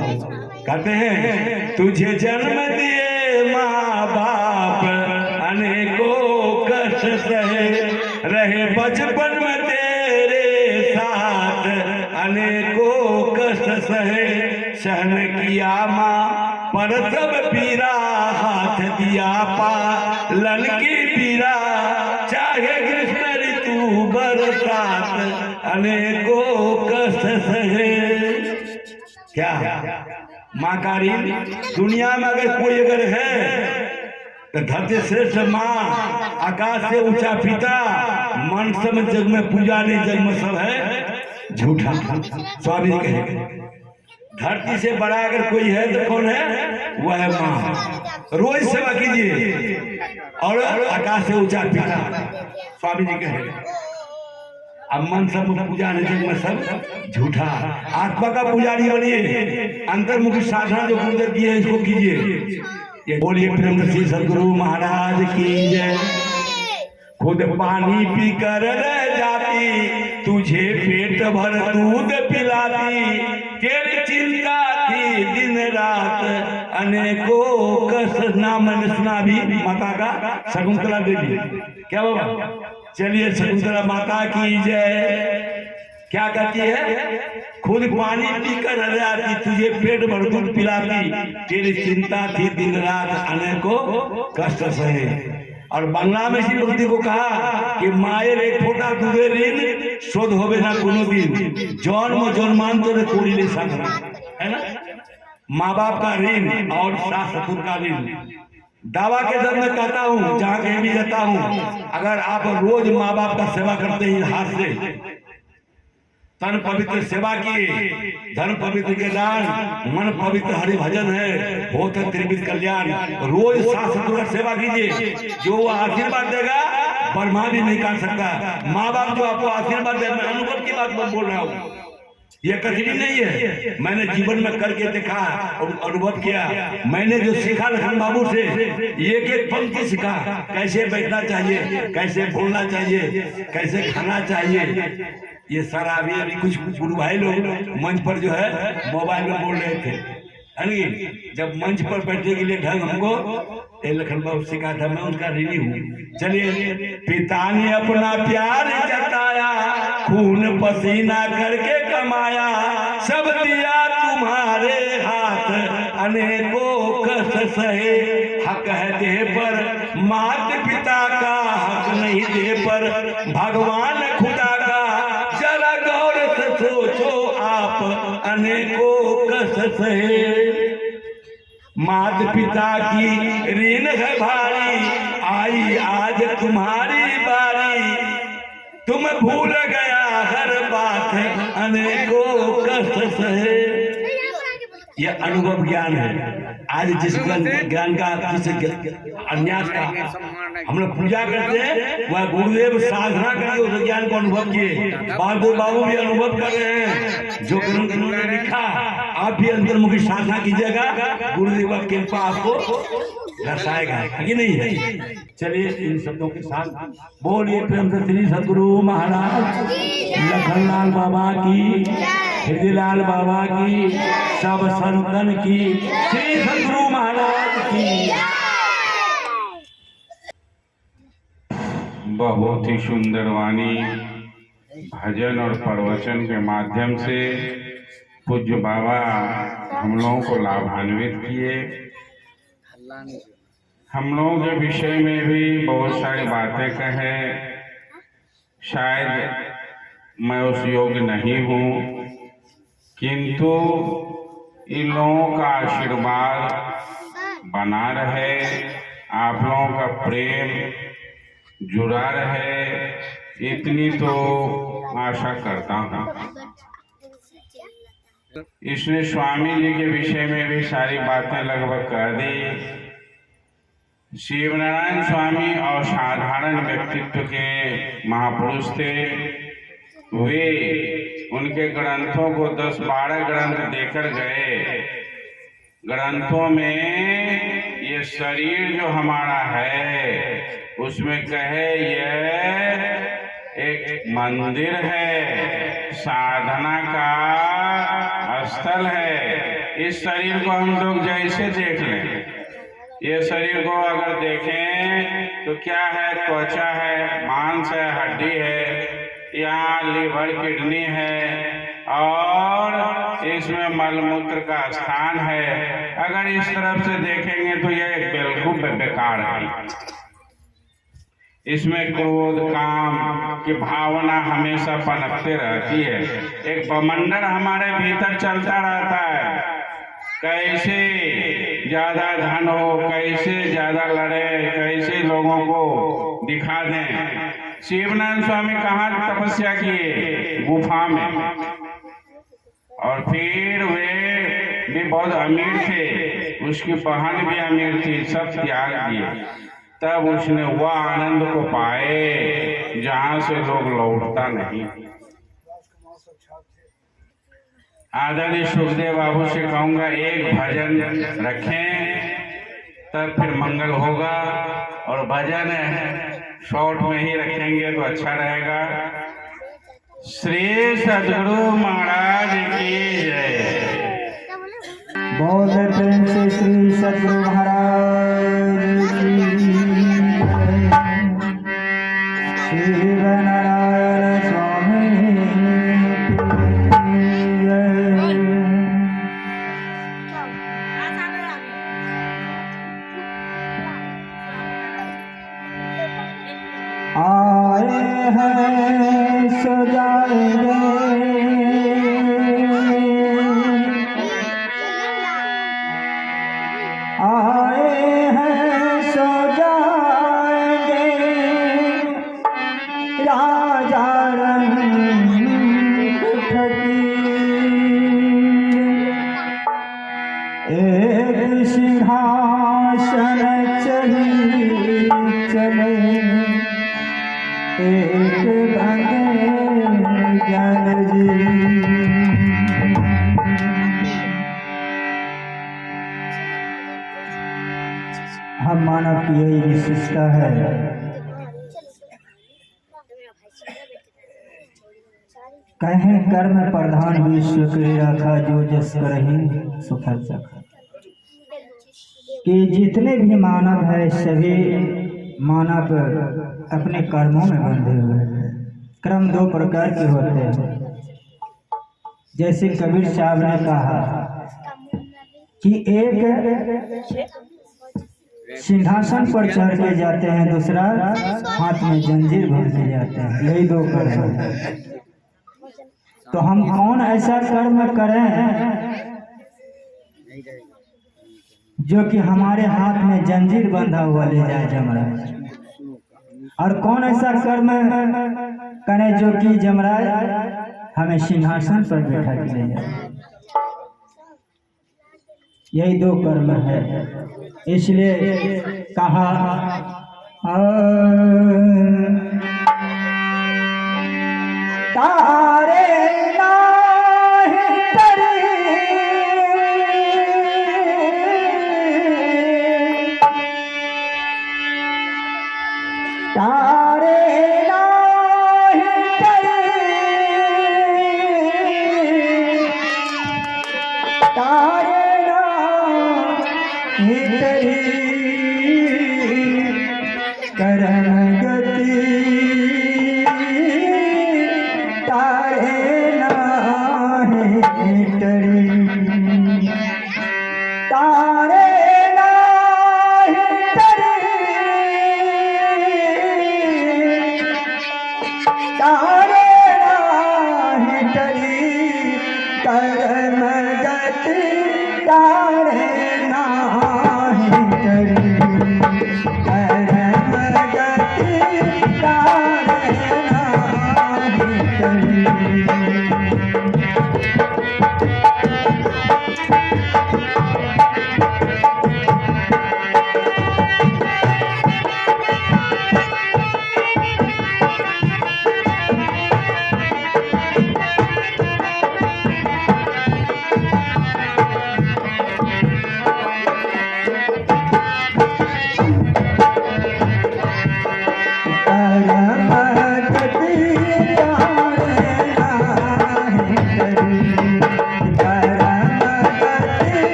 कहते हैं, तुझे जन्म दिए माँ बाप अनेकों कष्ट सहे, रहे बचपन में तेरे साथ अनेकों कष्ट सहे। सहन किया माँ पर सब पीरा, हाथ दिया पालन की पीरा। चाहे कृष्ण ऋतु बरसात अनेकों कष्ट सहे। क्या माँ का ऋण दुनिया में अगर कोई अगर है तो धरती श्रेष्ठ माँ, आकाश से ऊंचा पिता, मन सब जग में पूजा नहीं, जग में सब है झूठा। स्वामी जी कहे धरती से बड़ा अगर कोई है तो कौन है, वह है माँ। रोज सेवा कीजिए। और आकाश से ऊंचा पिता, स्वामी जी कहे अब मन सब पूजा नहीं में सब झूठा। आत्मा का पुजारी बनिए, अंतर्मुखी साधना जो गुरुदेव की है इसको कीजिए। ये बोलिए प्रेम श्री सदगुरु महाराज की जय। खुद पानी पी कर रह जाती, तुझे पेट भर दूध पिलाती, तेरी चिंता थी दिन रात अनेकों कष्ट। नाम मैंने सुना भी माता का, शकुंतला देवी। क्या बाबा? चलिए शकुंतला माता की जय। क्या कहती है? खुद पानी पीकर रह जाती, तुझे पेट भर दूध पिलाती, तेरी चिंता थी दिन रात अनेकों कष्ट सहे। और बांग्ला में इसी भक्ति को कहा कि मायर एक फोटा दूधे ऋण शोध होवे ना कोनो दिन, जन्म जन्मांतर कोई ले सकना है ना। माँ बाप का ऋण और सास ससुर का ऋण, दावा के दर में कहता हूँ, जहाँ कहीं भी जाता हूँ, अगर आप रोज माँ बाप का सेवा करते हैं हाथ से, तन पवित्र सेवा किए, धन पवित्र के दान, मन पवित्र हरि भजन है, होत है त्रिविध कल्याण। रोज सास ससुर का सेवा कीजिए, जो वो आशीर्वाद देगा ब्रह्मा भी नहीं कर सकता। माँ बाप जो आपको आशीर्वाद दे, मैं अनुभव की बात बोल रहा हूँ, ये कठिन नहीं है। मैंने जीवन में करके देखा और अनुभव किया। मैंने जो सीखा लखन बाबू से, एक एक पंक्ति सीखा, कैसे बैठना चाहिए, कैसे बोलना चाहिए, कैसे खाना चाहिए। ये सारा अभी कुछ गुरु भाई लोग मंच पर जो है मोबाइल में बोल रहे थे, है जब मंच पर बैठने के लिए ढंग हमको लखन बाबू सिखा था, मैं उनका ऋणी हूँ। चलिए, पिता ने अपना प्यार जताया, खून पसीना करके कमाया, सब दिया तुम्हारे हाथ अनेकों कष्ट सहे। हक है दे पर माता पिता का, हक नहीं दे पर भगवान खुदा का। जरा गौर से सोचो आप अनेकों कष्ट सहे। माता पिता की ऋण है भारी, आई आज तुम्हारी बारी, तुम भूल गया हर बात अनेकों कष्ट सहे। यह अनुभव ज्ञान है। आज जिस ज्ञान का, जिस अन्यास का हम लोग पूजा करते हैं, वह गुरुदेव साधना करके उस ज्ञान को अनुभव किए। बालदेव बाबू भी अनुभव कर रहे हैं, जो ग्रंथ उन्होंने लिखा। आप भी अंतर्मुखी साधना कीजिएगा, गुरुदेव का कृपा आपको दर्शाएगा, है कि नहीं है। चलिए इन शब्दों के साथ बोलिए प्रेम से श्री सदगुरु महाराज लखनलाल बाबा की, हृदयलाल बाबा की, सब संतन की, श्री सदगुरु महाराज की। बहुत ही सुंदर वाणी, भजन और प्रवचन के माध्यम से पूज्य बाबा हम लोगों को लाभान्वित किए। हम लोगों के विषय में भी बहुत सारी बातें कहें। शायद मैं उस योग्य नहीं हूँ, किंतु इन लोगों का आशीर्वाद बना रहे, आप लोगों का प्रेम जुड़ा रहे, इतनी तो आशा करता हूँ। इसने स्वामी जी के विषय में भी सारी बातें लगभग कह दी। शिवनारायण स्वामी और साधारण व्यक्तित्व के महापुरुष थे। वे उनके ग्रंथों को 10-12 ग्रंथ देकर गए। ग्रंथों में ये शरीर जो हमारा है, उसमें कहे यह एक मंदिर है, साधना का स्थल है। इस शरीर को हम लोग जैसे देख लें, ये शरीर को अगर देखें तो क्या है? त्वचा है, मांस है, हड्डी है, यहाँ लीवर किडनी है और इसमें मलमूत्र का स्थान है। अगर इस तरफ से देखेंगे तो यह बिल्कुल बेकार है। इसमें क्रोध काम की भावना हमेशा पनपते रहती है। एक बमंडल हमारे भीतर चलता रहता है, कैसे ज्यादा धन हो, कैसे ज्यादा लड़े, कैसे लोगों को दिखा दें। शिवनारायण स्वामी कहाँ तपस्या किए? गुफा में। और फिर वे भी बहुत अमीर थे, उसकी बहन भी अमीर थी, सब त्याग दिए। तब उसने वह आनंद को पाए जहां से लोग लौटता नहीं। आदरणीय सुखदेव बाबू से कहूंगा एक भजन रखें, तब फिर मंगल होगा। और भजन शॉर्ट में ही रखेंगे तो अच्छा रहेगा। श्री सद्गुरु महाराज की जय। बोले प्रेम से श्री सद्गुरु महाराज की जय। शिव नारायण स्वामी की जय। आए हैं सो जाएंगे, आए हैं सो जाएंगे, राजा रंग एक सिंहासन चढ़ी चले, एक बंदे ज्ञान जी। हम मानव की यही विशिष्टता है, कहें कर्म प्रधान विश्व के रखा, जो जस करहि सुफल सखा। कि जितने भी मानव है सभी मानव अपने कर्मों में बंधे हुए हैं। कर्म दो प्रकार के होते हैं। जैसे कबीर साहब ने कहा कि एक सिंहासन पर चढ़ के जाते हैं, दूसरा हाथ में जंजीर भर के जाते हैं। यही दो कर्म है। तो हम कौन ऐसा कर्म करें जो कि हमारे हाथ में जंजीर बंधा हुआ ले जाए जमराज, और कौन ऐसा कर्म करें जो कि जमराज हमें सिंहासन पर बैठा के ले जाए। यही दो कर्म है। इसलिए कहा तारे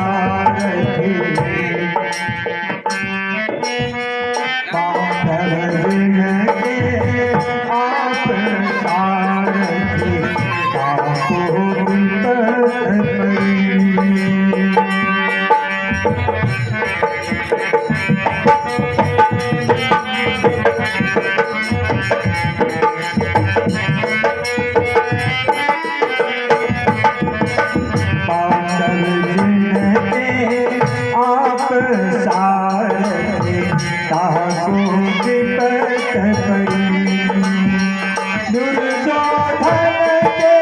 सारथी पांडव जिनके आप सारथी ताको विपत परी सारथी ताको विपत परी दुर्योधन के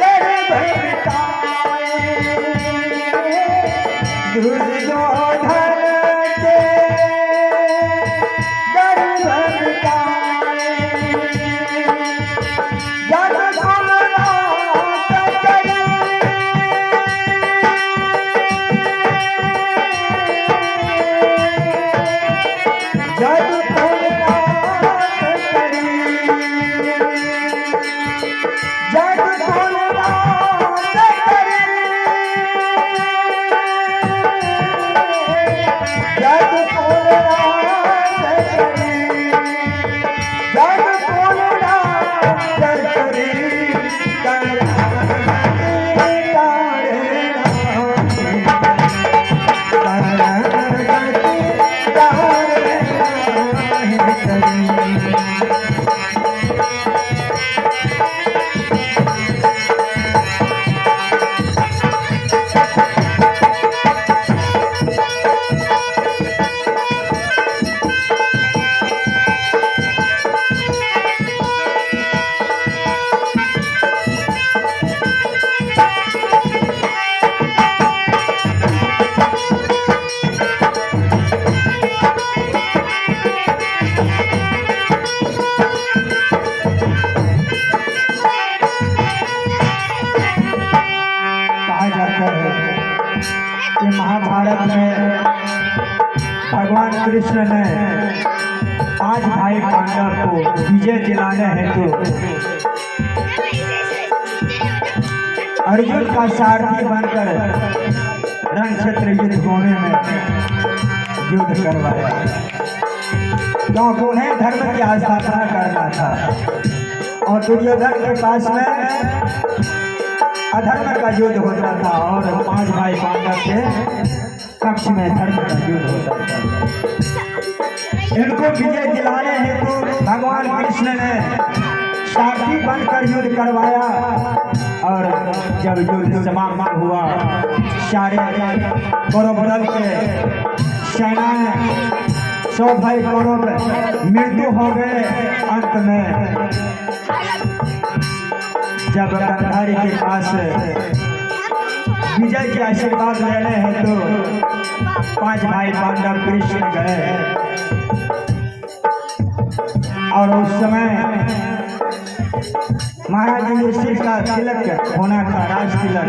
गर्भ घटाए दुर्योधन के गर्भ घटाए जग कुलनाथ करी जग कुलनाथ करी जग कुलनाथ करी जग कुलनाथ करी जग कुलनाथ करी कहा जाता है कि महाभारत में भगवान कृष्ण ने 5 भाई पांडव को विजय दिलाने हेतु अर्जुन का सारथी बनकर रण क्षेत्र युद्ध भूमि में युद्ध करवाया, क्योंकि उन्हें धर्म की स्थापना करना था और दुर्योधन के पास में अधर्म का युद्ध होता था और 5 भाई पांडव के पक्ष में धर्म का युद्ध होता था। इनको विजय दिलाने हेतु भगवान कृष्ण ने सारथी बनकर युद्ध करवाया और जब युद्ध समाप्त हुआ सारे कौरव दल के सेनाएं 100 भाई कौरव मृत्यु हो गए। अंत में जब गांधारी के पास विजय के आशीर्वाद लेने हैं तो 5 भाई पांडव कृष्ण गए और उस समय महाराज युधिष्ठिर का तिलक होना था, राज तिलक।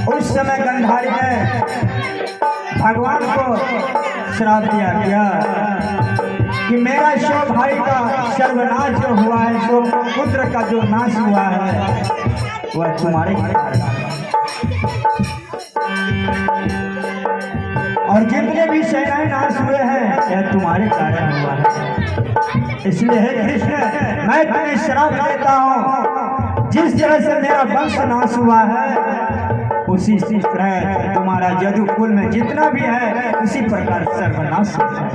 उस समय गांधारी ने भगवान को श्राप दिया गया कि मेरा 100 भाई का सर्वनाश जो हुआ है, 100 पुत्र का जो नाश हुआ है वह तुम्हारे कारण है। और जितने भी सेनाएं नाश हुए हैं यह तुम्हारे कारण हुआ है। इसलिए हे कृष्ण, मैं तुम्हें श्राप देता हूँ, जिस तरह से मेरा वंश नाश हुआ है उसी तरह तुम्हारा यदु कुल में जितना भी है उसी प्रकार सर्वनाश हो जाए।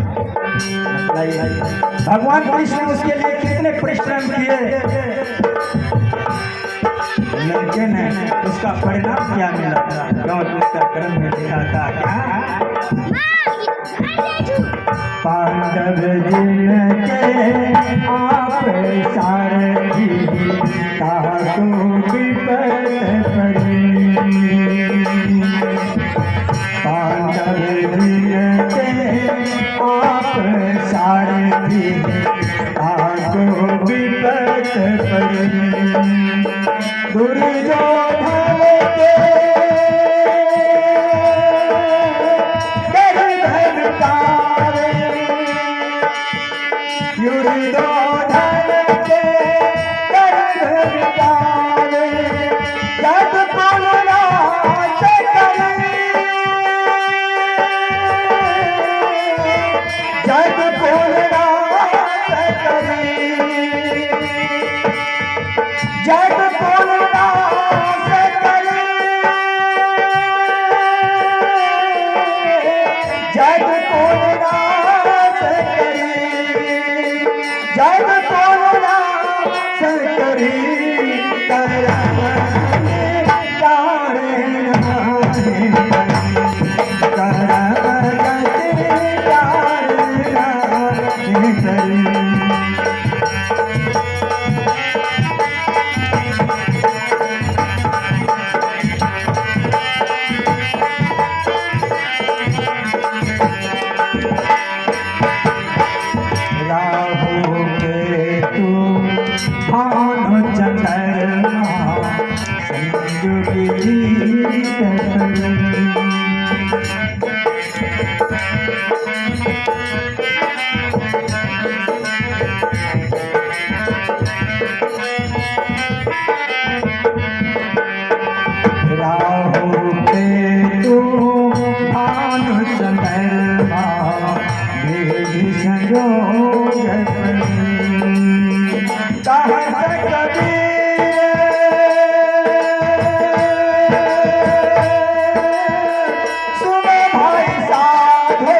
भगवान कृष्ण उसके लिए कितने परिश्रम किए, लेकिन उसका परिणाम क्या मिला? क्योंकि उसका कर्म में लिखा था क्या? पांडव जिनके आप सारथी ताको विपत परी पांडव जिनके आप सारथी ताको विपत परी दुर्योधन के गर्भ घटाए कौन रास करे, जग कौन रास करे, जग कौन रास करे, जग कौन रास करे, जग कौन रास करे, करम तारे नाहे करम तारे नाहे करे। राहु केतु भानु चंद्रमा संयुगी करी। राहु केतु भानु चंद्रमा मेघ संयोग करी। कहत कबीर सुनो भाई साधो,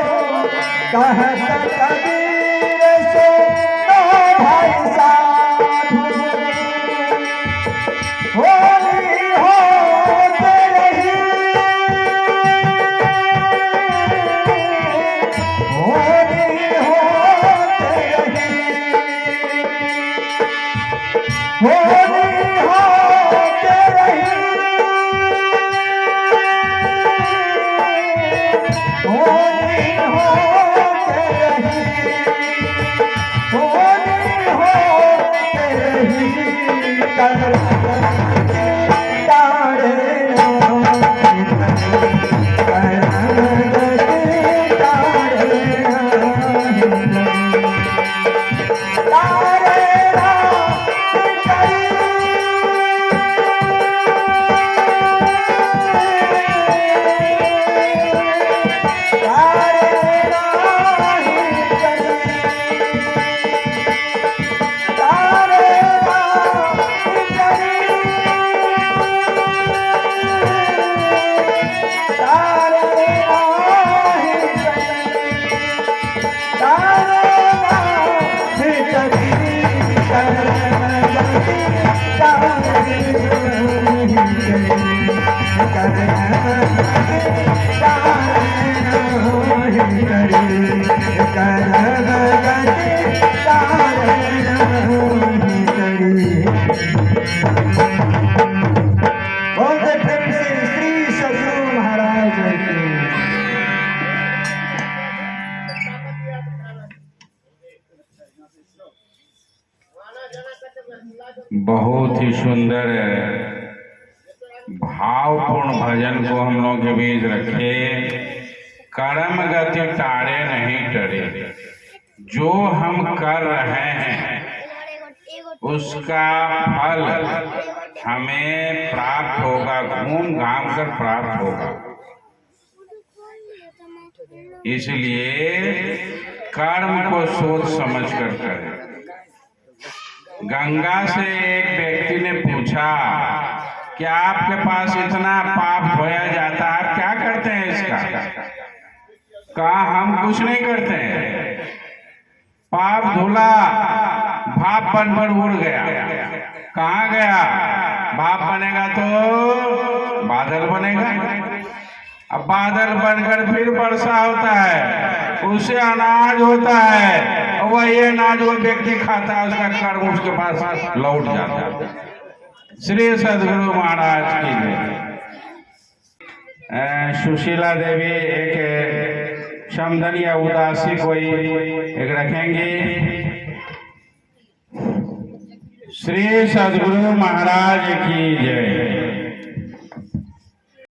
कहत कबीर सुनो भाई साधो, होली होते रही, होली होते रही, होली होते रही, होली होते रही, होली होते रही, तारे बोलते प्रेम से श्री सद्गुरु महाराज की। बहुत ही सुंदर भावपूर्ण भजन को हम लोग के बीच रखे। कर्म गति टारे नहीं टरे, जो हम कर रहे हैं उसका फल हमें प्राप्त होगा, घूम घाम कर प्राप्त होगा। इसलिए कर्म को सोच समझ कर करें। गंगा से एक व्यक्ति ने पूछा कि आपके पास इतना पाप होया जाता है, आप क्या करते हैं इसका? कहा हम कुछ नहीं करते हैं, पाप धुला भाप बनकर उड़ गया। कहाँ गया? भाप बनेगा तो बादल बनेगा, अब बादल बनकर फिर वर्षा होता है, उससे अनाज होता है, वही अनाज वो व्यक्ति खाता है, उसका कर्म उसके पास लौट जाता है। श्री सद्गुरु महाराज की जय। सुशीला देवी एक समधन या उदासी कोई एक रखेंगे। श्री सद्गुरु महाराज की जय।